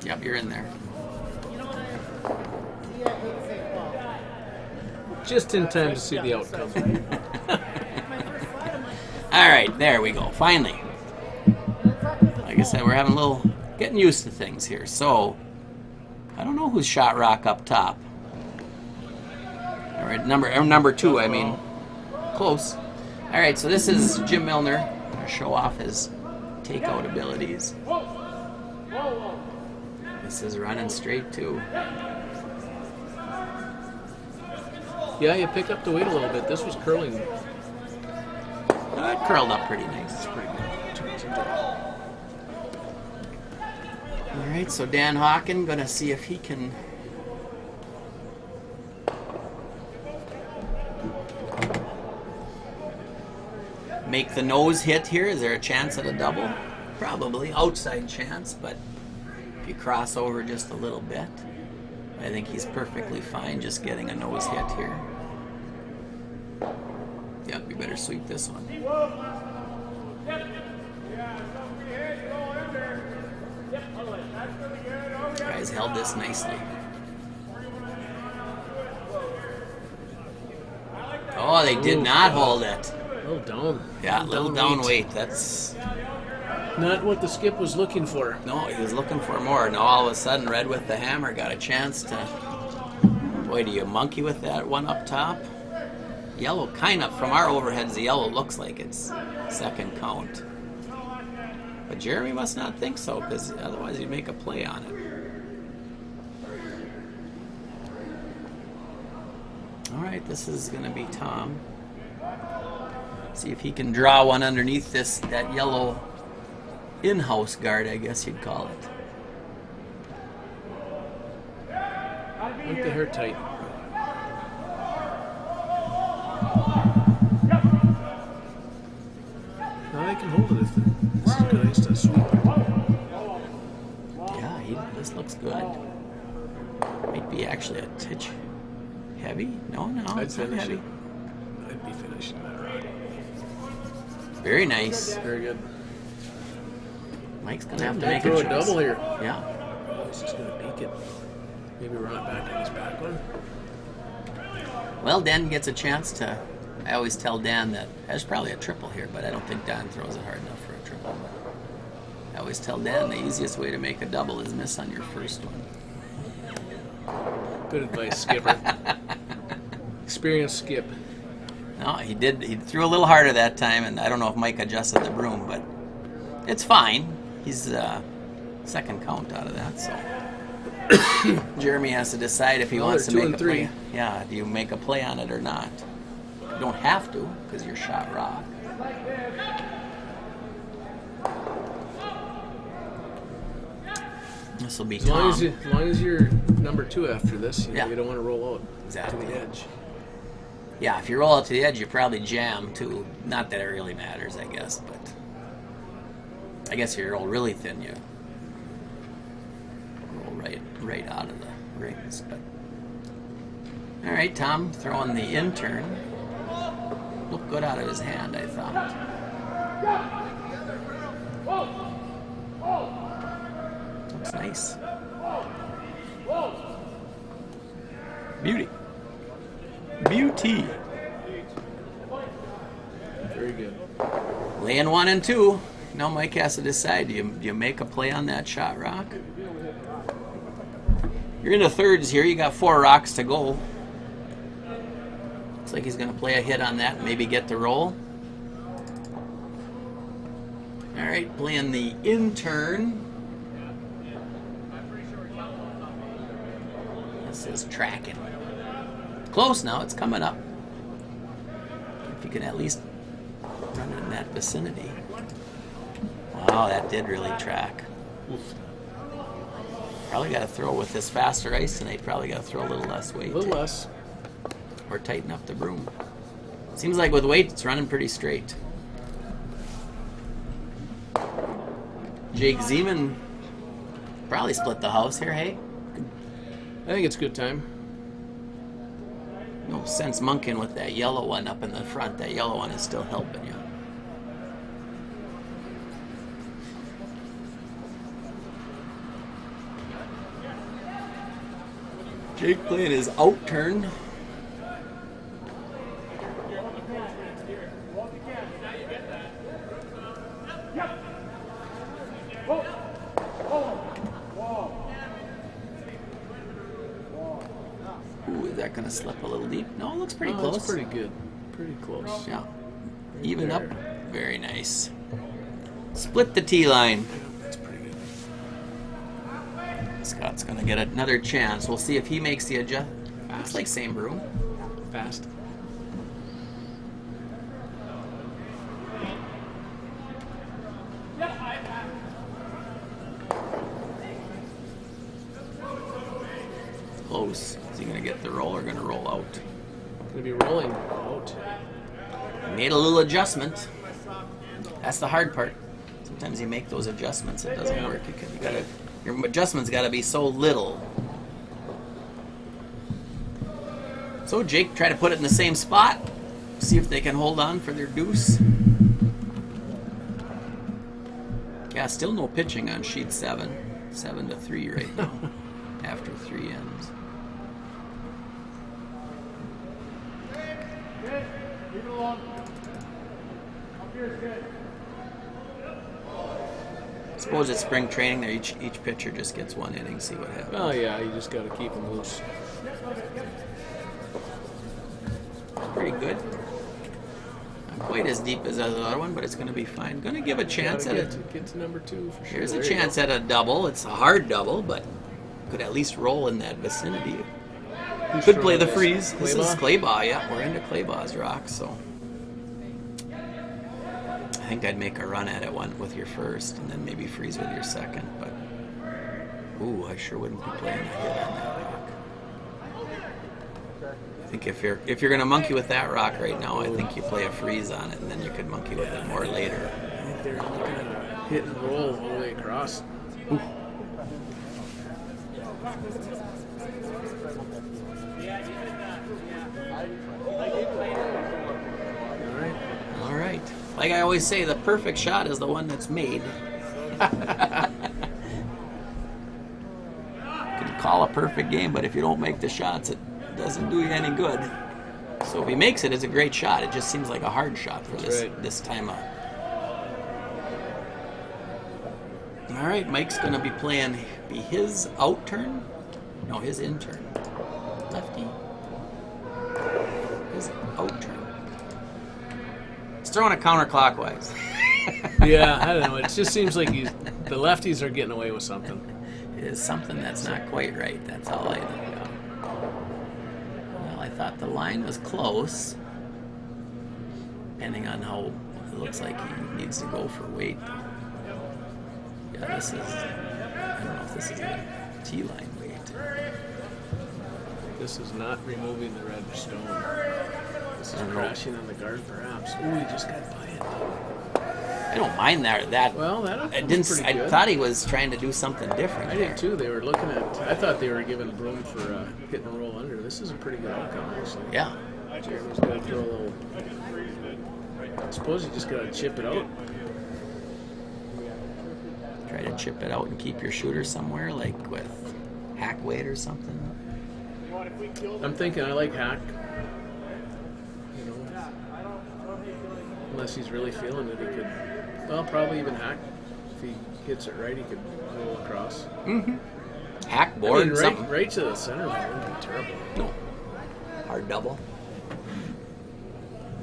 Yep, you're in there. Just in time to see the outcome. All right, there we go. Finally. Like I said, we're having a little getting used to things here. So, I don't know who's shot rock up top. All right, number 2. I mean, close. All right, so this is Jim Milner. Gonna show off his takeout abilities. This is running straight too. Yeah, you pick up the weight a little bit. This was curling. It curled up pretty nice. It's pretty good. All right, so Dan Hawken gonna see if he can make the nose hit here? Is there a chance at a double? Probably. Outside chance, but if you cross over just a little bit, I think he's perfectly fine just getting a nose hit here. Yep, you better sweep this one. Guys held this nicely. Oh, they did not hold it. A little down. Yeah, a little down weight. That's not what the skip was looking for. no, he was looking for more. Now all of a sudden, Red with the hammer got a chance to. Boy, do you monkey with that one up top? Yellow, kind of from our overheads, the yellow looks like it's second count. But Jeremy must not think so, because otherwise he'd make a play on it. All right, this is going to be Tom. See if he can draw one underneath that yellow in-house guard, I guess you'd call it. Make the hair tight. Now they can hold it if this is good ice to sweep. Yeah, this looks good. Might be actually a touch heavy. No, it's not heavy. I'd be finishing that rock. Very nice. Very good. Mike's gonna have to make throw a a choice. double here. Yeah. Oh, he's just gonna peek it. Maybe run it back on his back one. Well, Dan gets a chance to. I always tell Dan that there's probably a triple here, but I don't think Dan throws it hard enough for a triple. I always tell Dan the easiest way to make a double is miss on your first one. Good advice, Skipper. Experienced skip. No, he did. He threw a little harder that time, and I don't know if Mike adjusted the broom, but it's fine. He's second count out of that, so Jeremy has to decide if he wants to make a play. Yeah, do you make a play on it or not? You don't have to, because you're shot rock. This will be Tom. As long as you're number 2 after this, you don't want to roll out Exactly. to the edge. Yeah, if you roll out to the edge, you probably jam too. Not that it really matters, I guess, but I guess if you roll really thin, you roll right out of the rings. But all right, Tom throwing the intern. Looked good out of his hand, I thought. Looks nice. Beauty. Beauty. Very good. Laying 1 and 2. Now Mike has to decide. Do you make a play on that shot rock? You're in the thirds here. You got 4 rocks to go. Looks like he's going to play a hit on that and maybe get the roll. All right, playing the intern. This is tracking. Close now. It's coming up. If you can at least run in that vicinity. Wow, that did really track. Probably got to throw with this faster ice tonight. Probably got to throw a little less weight. A little less. Or tighten up the broom. Seems like with weight, it's running pretty straight. Jake Zeman probably split the house here, hey? I think it's a good time. No sense monkeying with that yellow one up in the front. That yellow one is still helping you. Jake playing his out turn. Ooh, is that going to slip a little deep? No, it looks pretty close. It's pretty good. Pretty close. Yeah. Even up. Very nice. Split the tee line. That's pretty good. Scott's going to get another chance. We'll see if he makes the adjust. Looks like same broom. Fast. Close. Is he going to get the roll or going to roll out? Going to be rolling out. Made a little adjustment. That's the hard part. Sometimes you make those adjustments, it doesn't work. Your adjustment's got to be so little. So Jake, try to put it in the same spot. See if they can hold on for their deuce. Yeah, still no pitching on sheet 7. 7-3 right now after 3 ends. Leave it alone. Up here is good. Suppose it's spring training there, each pitcher just gets 1 inning, see what happens. Oh yeah, you just got to keep them loose. Pretty good. Not quite as deep as the other one, but it's going to be fine. Going to give a chance at it. Get to number 2 for sure. Here's a There you chance go. at a double. It's a hard double, but could at least roll in that vicinity. Who's Could play throwing the this? freeze. This is Claybaugh? Claybaugh, yeah. We're into Claybaugh's rock, so I think I'd make a run at it one with your first, and then maybe freeze with your second. But ooh, I sure wouldn't be playing a hit on that rock. I think if you're gonna monkey with that rock right now, I think you play a freeze on it, and then you could monkey with it more later. I think they're looking at a hit and roll all the way across. Ooh. All right. All right. Like I always say, the perfect shot is the one that's made. You can call a perfect game, but if you don't make the shots, it doesn't do you any good. So if he makes it, it's a great shot. It just seems like a hard shot for this time of. All right, Mike's going to be playing his out turn. No, his in turn. Lefty. His out turn. He's throwing it counterclockwise. Yeah, I don't know. It just seems like the lefties are getting away with something. It is something that's not quite right. That's all I know. Well, I thought the line was close, depending on how it looks like he needs to go for weight. Yeah, this is. I don't know if this is a T-line weight. This is not removing the red stone. This is I don't know. crashing on the guard, perhaps. Oh, he just got by it. I don't mind that. Well, that I was didn't. pretty I good. thought he was trying to do something different. I there. did too. They were looking at. I thought they were giving room for hit and roll under. This is a pretty good outcome, actually. Yeah. Jeremy's got to throw a little. I suppose you just got to chip it out. Try to chip it out and keep your shooter somewhere, like with hack weight or something. I'm thinking I like hack. You know, unless he's really feeling it, he could. Well, probably even hack. If he hits it right, he could roll across. Mm-hmm. Hack I board, mean, something. right to the center line wouldn't be terrible. No. Hard double.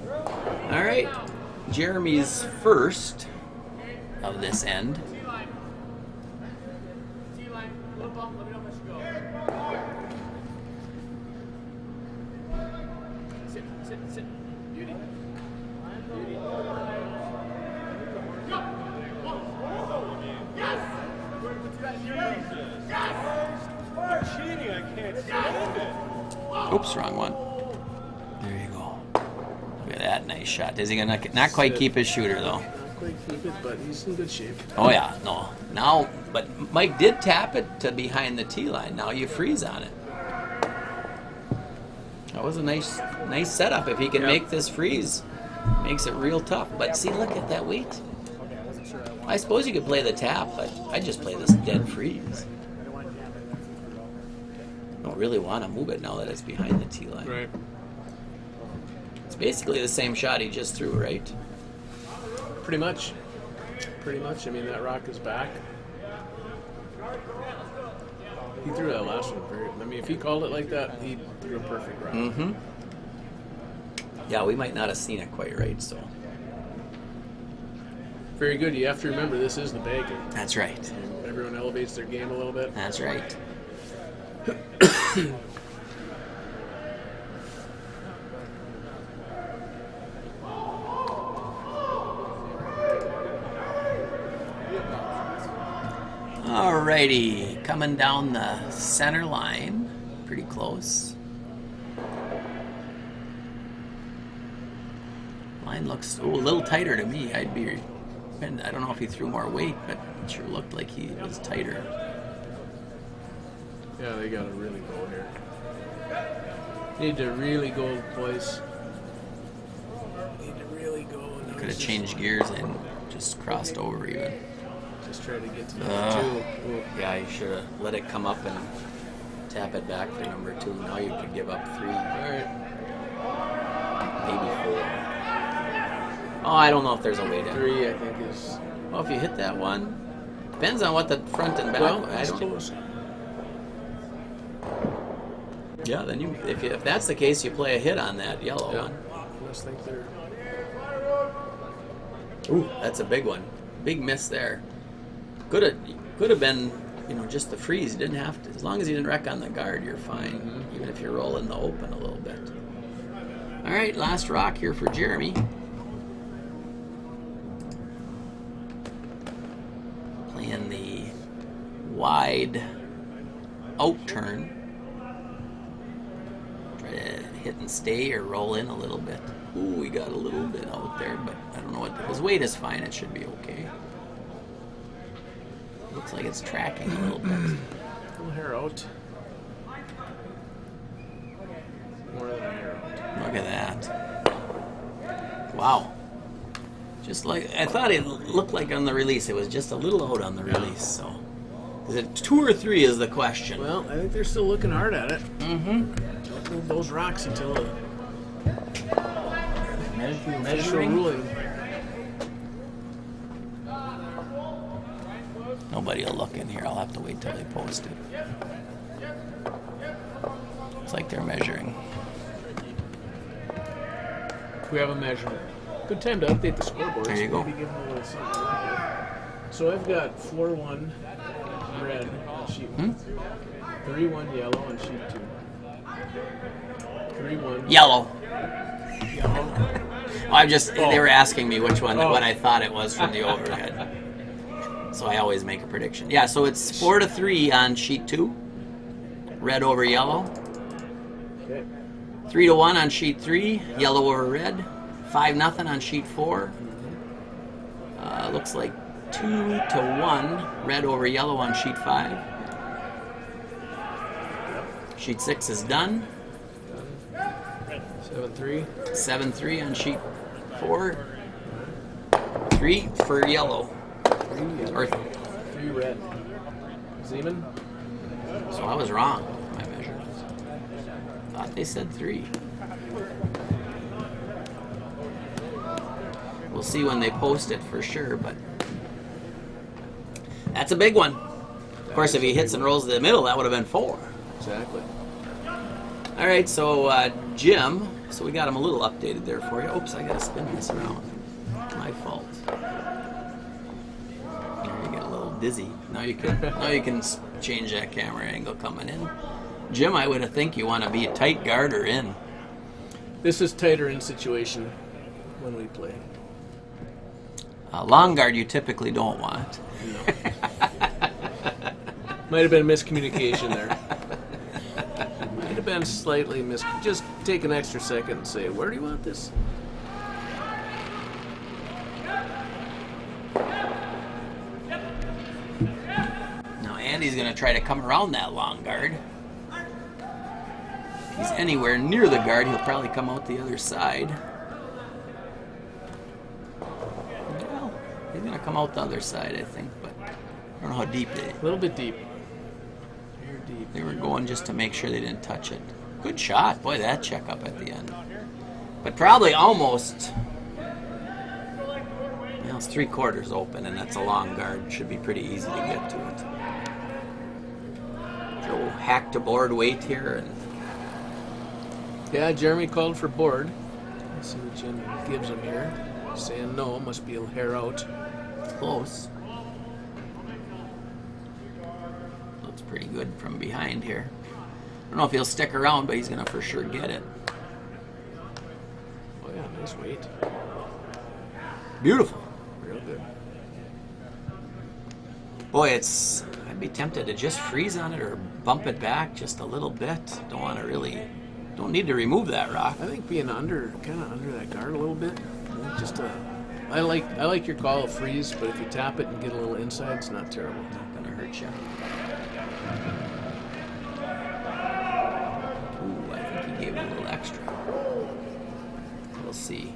All right. Jeremy's first of this end. Oops, wrong one. There you go. Look at that nice shot. Is he gonna not quite keep his shooter though? Not quite keep it, but he's in good shape. Oh yeah, no. Now, but Mike did tap it to behind the tee line. Now you freeze on it. That was a nice setup. If he can make this freeze, makes it real tough. But see, look at that weight. I suppose you could play the tap, but I just play this dead freeze. Don't really want to move it now that it's behind the tee line. Right. It's basically the same shot he just threw, right? Pretty much. Pretty much. I mean, that rock is back. He threw that last one very. I mean, if he called it like that, he threw a perfect rock. Mm-hmm. Yeah, we might not have seen it quite right, so. Very good. You have to remember, this is the bag. That's right. Everyone elevates their game a little bit. That's right. Alrighty, coming down the center line, pretty close. Line looks a little tighter to me. I'd be I don't know if he threw more weight, but it sure looked like he was tighter. Yeah, they gotta really go here. Need to really go, boys. Need to really go. Could have changed gears and just crossed over even. Just try to get to number 2. Ooh. Yeah, you should have let it come up and tap it back for number 2. Now you could give up 3, All right. maybe 4. Oh, I don't know if there's a way to. 3, I think, is. Well, if you hit that one, depends on what the front and back. Well, I that's don't. close. Yeah, then if that's the case, you play a hit on that yellow Yeah. one. Unless think they're. Ooh, that's a big one. Big miss there. Could have been, just the freeze. You didn't have to. As long as you didn't wreck on the guard, you're fine. Mm-hmm. Even if you're rolling the open a little bit. All right, last rock here for Jeremy. Playing the wide out turn. Try to hit and stay or roll in a little bit. Ooh, we got a little bit out there, but I don't know what. His weight is fine. It should be okay. Looks like it's tracking a little bit. Pull hair out. More than a hair out. Look at that. Wow. Just like, I thought it looked like on the release. It was just a little out on the release, so. Is it 2 or 3 is the question? Well, I think they're still looking hard at it. Mm-hmm. Don't move those rocks until the official Measuring? ruling. Nobody will look in here. I'll have to wait till they post it. It's like they're measuring. We have a measurement. Good time to update the scoreboard. There you go. Maybe give them a little something. So I've got 4-1 red on sheet 1. 3-1 yellow on sheet 2. 3-1 Yellow. yellow. They were asking me which one, Oh. what I thought it was from the overhead. So I always make a prediction. Yeah, so it's 4-3 on sheet 2. Red over yellow. Okay. 3-1 on sheet 3. Yellow over red. 5-0 on sheet 4. Looks like 2-1. Red over yellow on sheet 5. Sheet 6 is done. 7-3. 7-3 on sheet 4. 3 for yellow. 3 yellow. Or 3 red. Zeman. So I was wrong with my measurements. Thought they said 3. We'll see when they post it for sure, but that's a big one. Of course, if he hits and rolls to the middle, that would have been 4. Exactly. All right, so Jim, so we got him a little updated there for you. Oops, I got to spin this around. My fault. There you get a little dizzy. Now you can change that camera angle coming in. Jim, I would think you want to be a tight guard or in. This is tighter in situation when we play. Long guard you typically don't want. Might have been miscommunication there. Might have been slightly Just take an extra second and say, where do you want this? Now Andy's going to try to come around that long guard. If he's anywhere near the guard, he'll probably come out the other side. Well, he's going to come out the other side, I think, but I don't know how deep A little bit deep. Very deep. they were going just to make sure they didn't touch it. Good shot. Boy, that check up at the end. But probably almost... Well, it's 3/4 open, and that's a long guard. Should be pretty easy to get to it. Joe hacked a board weight here, and Yeah, Jeremy called for board. Let's see what Jim gives him here. Saying no, must be a hair out. close. Looks pretty good from behind here. I don't know if he'll stick around, but he's going to for sure get it. Oh yeah, nice weight. Beautiful. Real good. Boy, I'd be tempted to just freeze on it or bump it back just a little bit. Don't need to remove that rock. I think being kind of under that guard a little bit, just a I like your call of freeze, but if you tap it and get a little inside, it's not terrible. Not gonna hurt you. Ooh, I think he gave a little extra. We'll see.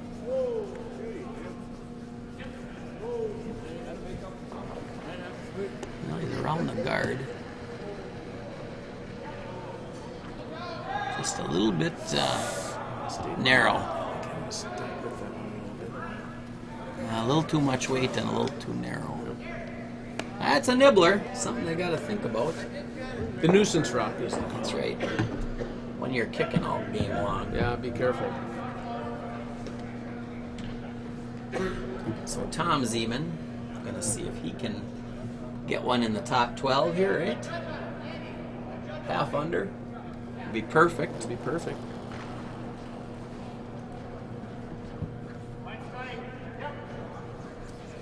No, he's around the guard. Just a little bit narrow. A little too much weight and a little too narrow. That's a nibbler. Something they got to think about. The nuisance rock is the That's right. When you're kicking all game long. Yeah, be careful. So Tom Zeman, gonna see if he can get one in the top 12 here, right? Half under. Be perfect. Be perfect.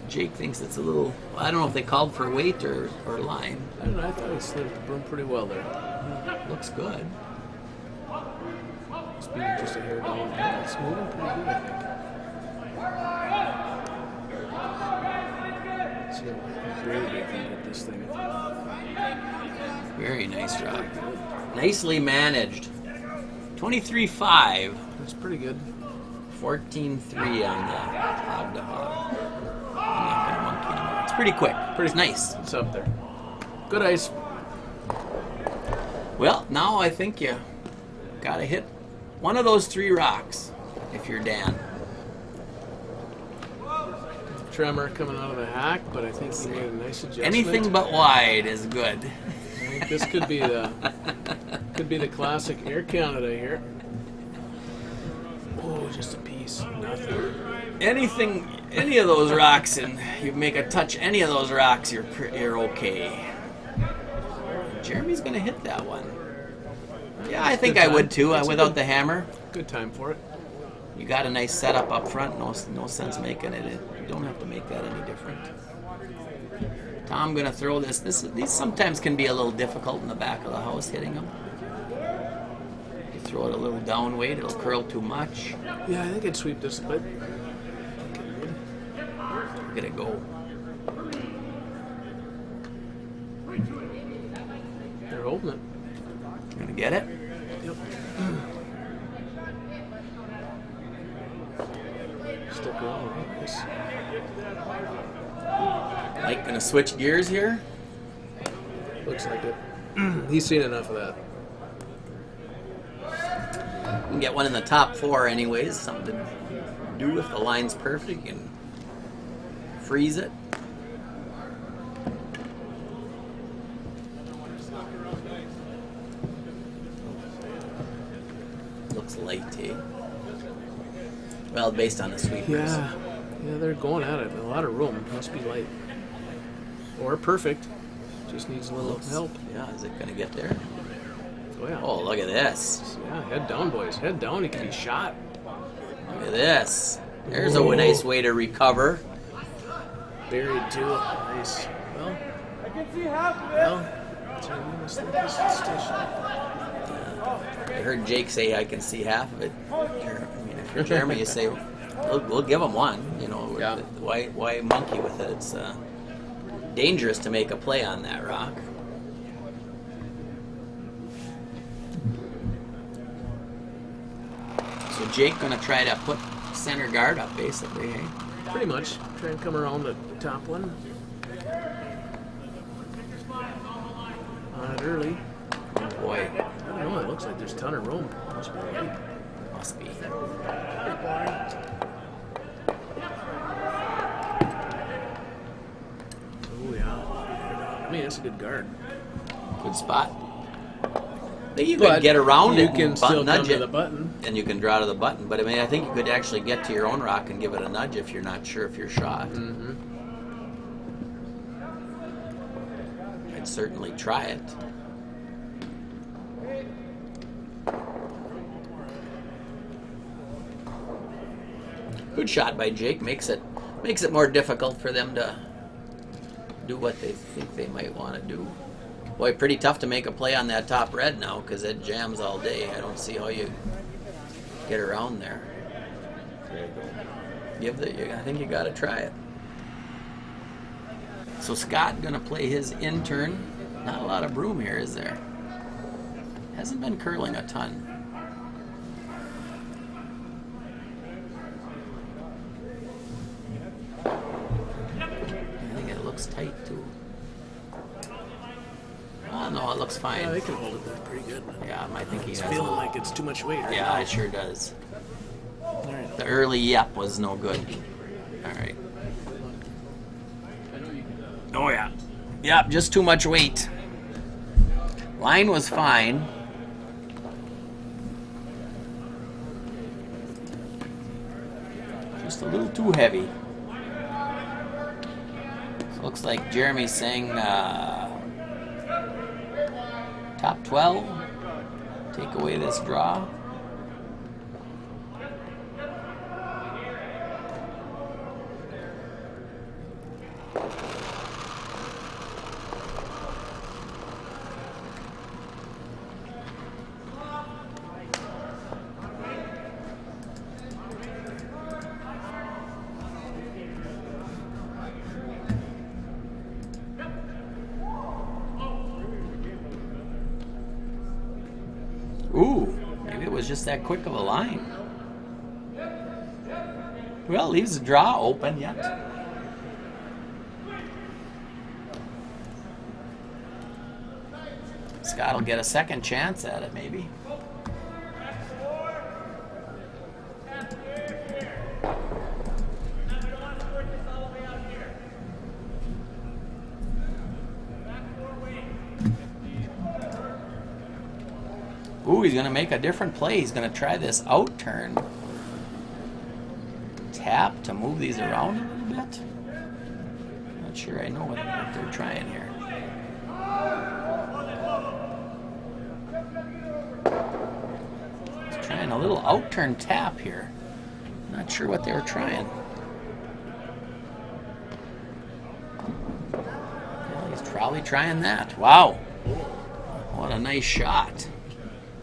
Jake thinks it's a little. I don't know if they called for weight or line. I don't know. I thought he slid the broom pretty well there. Looks good. Speed just a hair down. Yeah, it's moving pretty good, I think. Let's see how brave they can get this thing. Very nice rock. Nicely managed. 23.5. That's pretty good. 14.3 on the hog to hog. I'm not gonna monkey anymore. It's pretty quick. It's nice. It's up there. Good ice. Well, now I think you gotta hit one of those 3 rocks if you're Dan. Tremor coming out of the hack, but I think he made a nice adjustment. Anything but wide is good. I think this could be the classic Air Canada here. Oh, just a piece, nothing. Any of those rocks, and you make a touch any of those rocks, you're okay. Jeremy's gonna hit that one. Yeah, I think I would too. Without the hammer. Good time for it. You got a nice setup up front. No sense making it. You don't have to make that any different. Tom, gonna throw this. These sometimes can be a little difficult in the back of the house hitting them. You throw it a little down weight, it'll curl too much. Yeah, I think I'd sweep this a bit. Look at it go. They're holding it. You gonna get it? Yep. Stick around. Nice. Mike gonna switch gears here. Looks like it. He's seen enough of that. You can get one in the top 4 anyways. Something to do if the line's perfect. You can freeze it. Looks light, eh? Well, based on the sweepers. Yeah, they're going at it. A lot of room. Must be light. Or perfect. Just needs a little help. Yeah, is it gonna get there? Oh, yeah. Oh, look at this. Yeah, head down, boys. Head down. He can be shot. Look at this. There's a nice way to recover. Buried too. Nice. Well, I can see half of it. I heard Jake say I can see half of it. I mean, if you're Jeremy, you say we'll give him one. You know, Yeah. why monkey with it? It's dangerous to make a play on that rock. So Jake gonna try to put center guard up, basically, hey? pretty much. Try and come around the top one. On it early. Oh boy, I don't know. It looks like there's a ton of room. Must be light. must be. Oh yeah. I mean, that's a good guard. Good spot. You But could get around you it can and still nudge come to it, the button. and you can draw to the button. But I mean, I think you could actually get to your own rock and give it a nudge if you're not sure if you're shot. Mm-hmm. I'd certainly try it. Good shot by Jake. Makes it more difficult for them to do what they think they might want to do. Boy, pretty tough to make a play on that top red now because it jams all day. I don't see how you get around there. There you go. I think you got to try it. So Scott gonna play his intern. Not a lot of broom here, is there? Hasn't been curling a ton. I think it looks tight too. Oh no, it looks fine. Yeah, they can hold it pretty good. Yeah, I think he It's has. feeling like it's too much weight right Yeah, now. it sure does. All right. The early yep was no good. All right. Oh yeah. Yep, just too much weight. Line was fine. Just a little too heavy. So looks like Jeremy's saying top 12. Take away this draw. Ooh, maybe it was just that quick of a line. Well, leaves the draw open yet. Scott will get a second chance at it, maybe. Ooh, he's going to make a different play. He's going to try this out turn. Tap to move these around a little bit. Not sure I know what they're trying here. He's trying a little out turn tap here. Not sure what they were trying. Well, he's probably trying that. Wow. What a nice shot.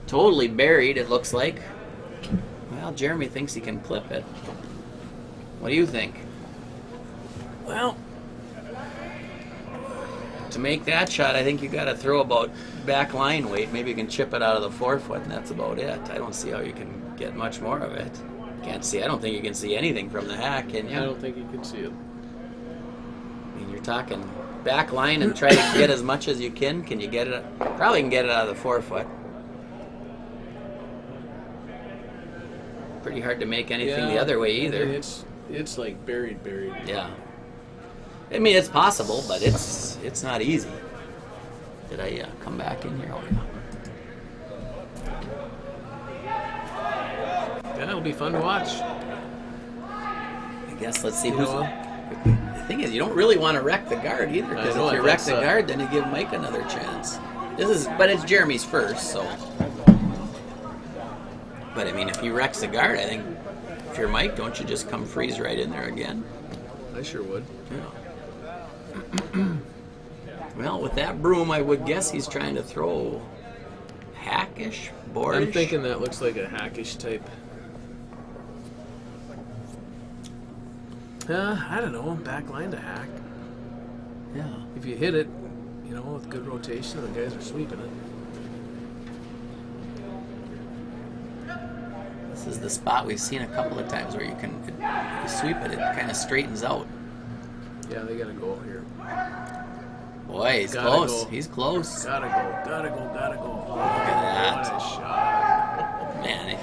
Totally buried, it looks like. Well, Jeremy thinks he can clip it. What do you think? Well, to make that shot, I think you got to throw about back line weight. Maybe you can chip it out of the forefoot, and that's about it. I don't see how you can get much more of it. Can't see. I don't think you can see anything from the hack, can you? I don't think you can see it. I mean, you're talking back line and try to get as much as you can. Can you get it? Probably can get it out of the forefoot. Pretty hard to make anything the other way either. It's like buried. Yeah. I mean, it's possible, but it's not easy. Did I come back in here? Oh, yeah. Yeah, it'll be fun to watch. I guess let's see You who's. know, The thing is, you don't really want to wreck the guard either, because I know, if you I wreck think the so. guard, then you give Mike another chance. But it's Jeremy's first, so. But I mean, if he wrecks the guard, I think if you're Mike, don't you just come freeze right in there again? I sure would. Yeah. Well, with that broom, I would guess he's trying to throw hackish, boorish. I'm thinking that looks like a hackish type. I don't know. Back line to hack. Yeah. If you hit it, with good rotation, the guys are sweeping it. This is the spot we've seen a couple of times where you sweep it, it kind of straightens out. Yeah, they gotta go here. Boy, he's Gotta close. go. He's close. Gotta go. Look at that. What a shot. Man,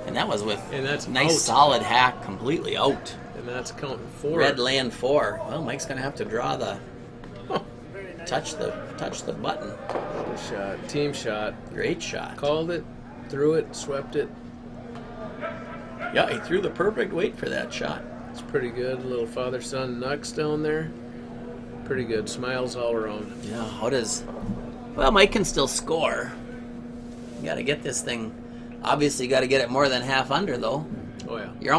and that was with And that's nice out. solid hack, completely out. And that's counting 4. Red land 4. Well, Mike's gonna have to draw the touch the button. Good shot. Team shot. Great shot. Called it, threw it, swept it. Yeah, he threw the perfect weight for that shot. It's pretty good. Little father-son Nux down there. Pretty good. Smiles all around. Yeah, well, Mike can still score. You got to get this thing. Obviously, you got to get it more than half under, though. Oh yeah. You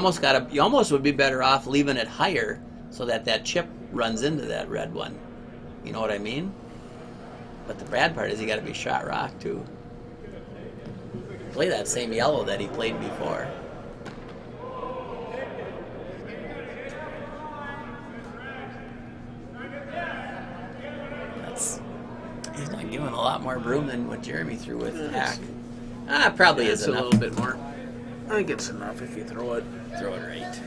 almost would be better off leaving it higher so that chip runs into that red one. You know what I mean? But the bad part is you got to be shot rock too. Play that same yellow that he played before. He's not giving a lot more broom than what Jeremy threw with the hack. Probably is It's a enough. little bit more. I think it's enough if you throw it. Throw it right.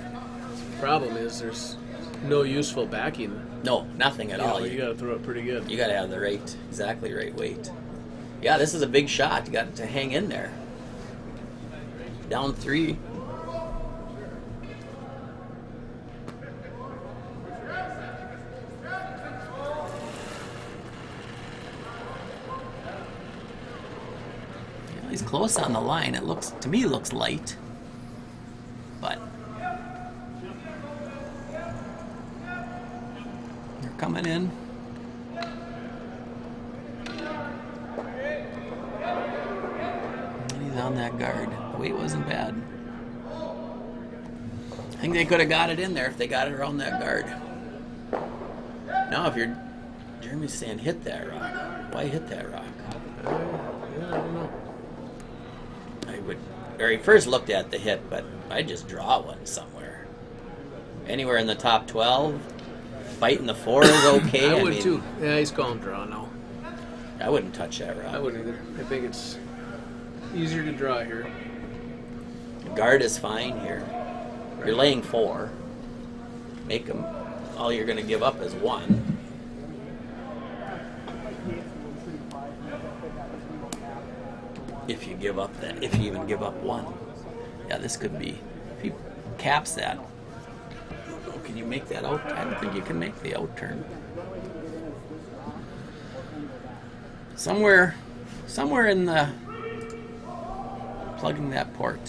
Problem is there's no useful backing. No, nothing at all. You got to throw it pretty good. You got to have the exactly right weight. Yeah, this is a big shot. You got to hang in there. Down 3. Yeah, he's close on the line. It looks to me looks light, but they're coming in. On that guard. The weight wasn't bad. I think they could have got it in there if they got it around that guard. Now if you're Jeremy's saying hit that rock. Why hit that rock? Yeah, I don't know. He first looked at the hit, but I just draw one somewhere. Anywhere in the top 12. Fighting the 4 is okay. I would too. Yeah, he's calling draw now. I wouldn't touch that rock. I wouldn't either. I think it's easier to draw here. Guard is fine here. You're laying 4. Make them. All you're going to give up is 1. If you give up that, if you even give up 1. Yeah, this could be. If he caps that, oh, can you make that out? I don't think you can make the out turn. Somewhere in the. Plugging that port.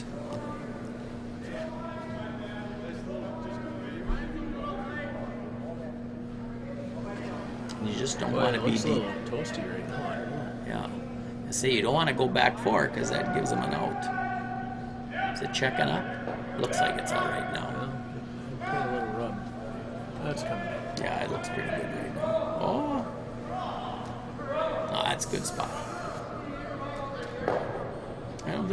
You just don't want to be It's a deep. little toasty right now. I don't know. Yeah. You see, you don't want to go back 4 because that gives them an out. Is it checking up? Looks like it's all right now. Put a little rub. That's coming up. Yeah, it looks pretty good right now. Oh. No, that's a good spot. I don't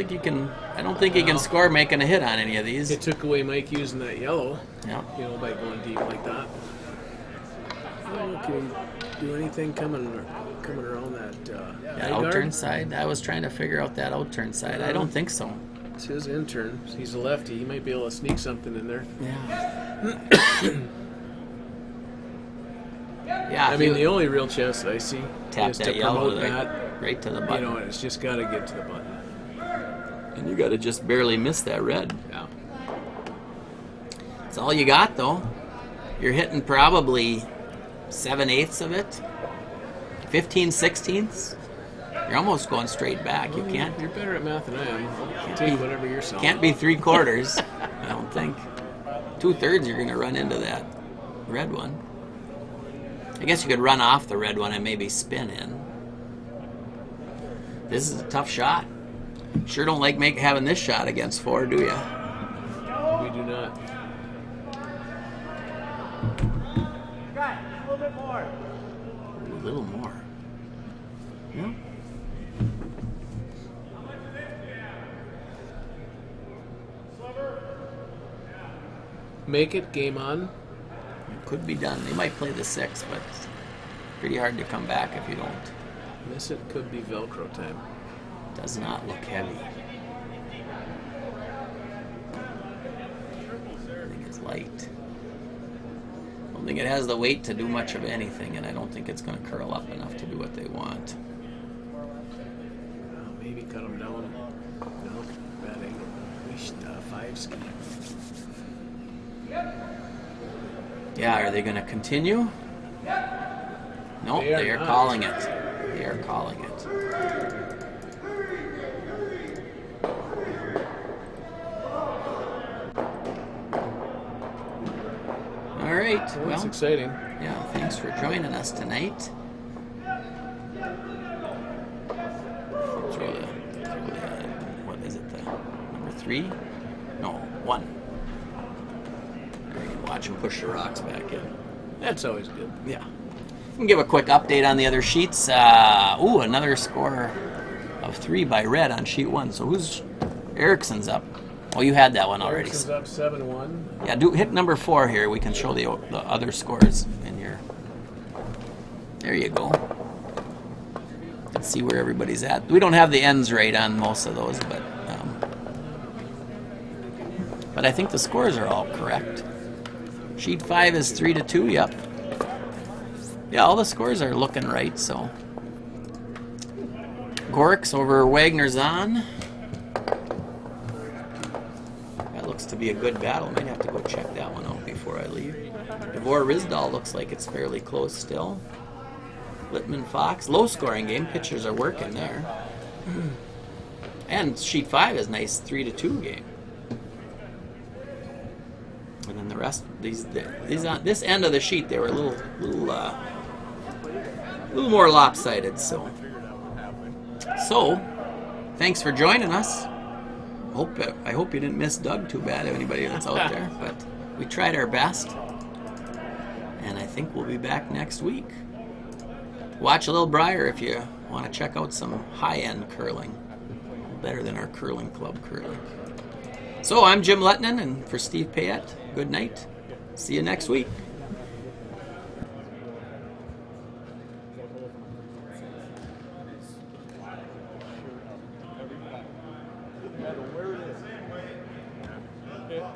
think he can score making a hit on any of these. It took away Mike using that yellow, Yeah. by going deep like that. Oh, can he do anything coming around that That out turn side? I was trying to figure out that out turn side. I don't think so. It's his intern. He's a lefty. He might be able to sneak something in there. Yeah. Yeah. I mean, the only real chance that I see tap is that to yellow promote that. right to the button. And it's just got to get to the button. And you got to just barely miss that red. Yeah. That's all you got, though. You're hitting probably 7/8 of it, 15/16. You're almost going straight back. You can't. You're better at math than I am. I'll take whatever you're selling. Can't be 3/4. I don't think. 2/3. You're going to run into that red one. I guess you could run off the red one and maybe spin in. This is a tough shot. Sure don't like having this shot against 4, do you? We do not. A little bit more. A little more. Yeah. Make it game on. It could be done. They might play the 6, but it's pretty hard to come back if you don't. Miss it could be Velcro time. Does not look heavy. I think it's light. I don't think it has the weight to do much of anything, and I don't think it's going to curl up enough to do what they want. Maybe cut them down. No, bad angle. Wish 5 ski. Yeah, are they going to continue? No, they are not. calling it. They are calling it. All right. That's Well, exciting. yeah, thanks for joining us tonight. Throw the what is it, the number 3? No, 1. There you can watch them push the rocks back in. That's always good. Yeah. We can give a quick update on the other sheets. Another score of 3 by Red on sheet 1. So who's Ericsson's up? Oh, you had that one already. Ericsson's up 7-1. Yeah, hit number 4 here. We can show the other scores in your. There you go. see where everybody's at. We don't have the ends right on most of those, but I think the scores are all correct. Sheet 5 is 3-2. Yep. Yeah, all the scores are looking right. So Gorks over Wagner Zahn. That looks to be a good battle. Might have to go check that one out before I leave. Devore Rizdal looks like it's fairly close still. Littman Fox, low scoring game. Pitchers are working there. And sheet 5 is nice 3-2 game. And then the rest, these on this end of the sheet, they were a little more lopsided. So thanks for joining us. I hope you didn't miss Doug too bad. Anybody that's out there, but we tried our best, and I think we'll be back next week. Watch a little Briar if you want to check out some high-end curling, better than our curling club curling. So I'm Jim Lettinen, and for Steve Payette, good night. See you next week.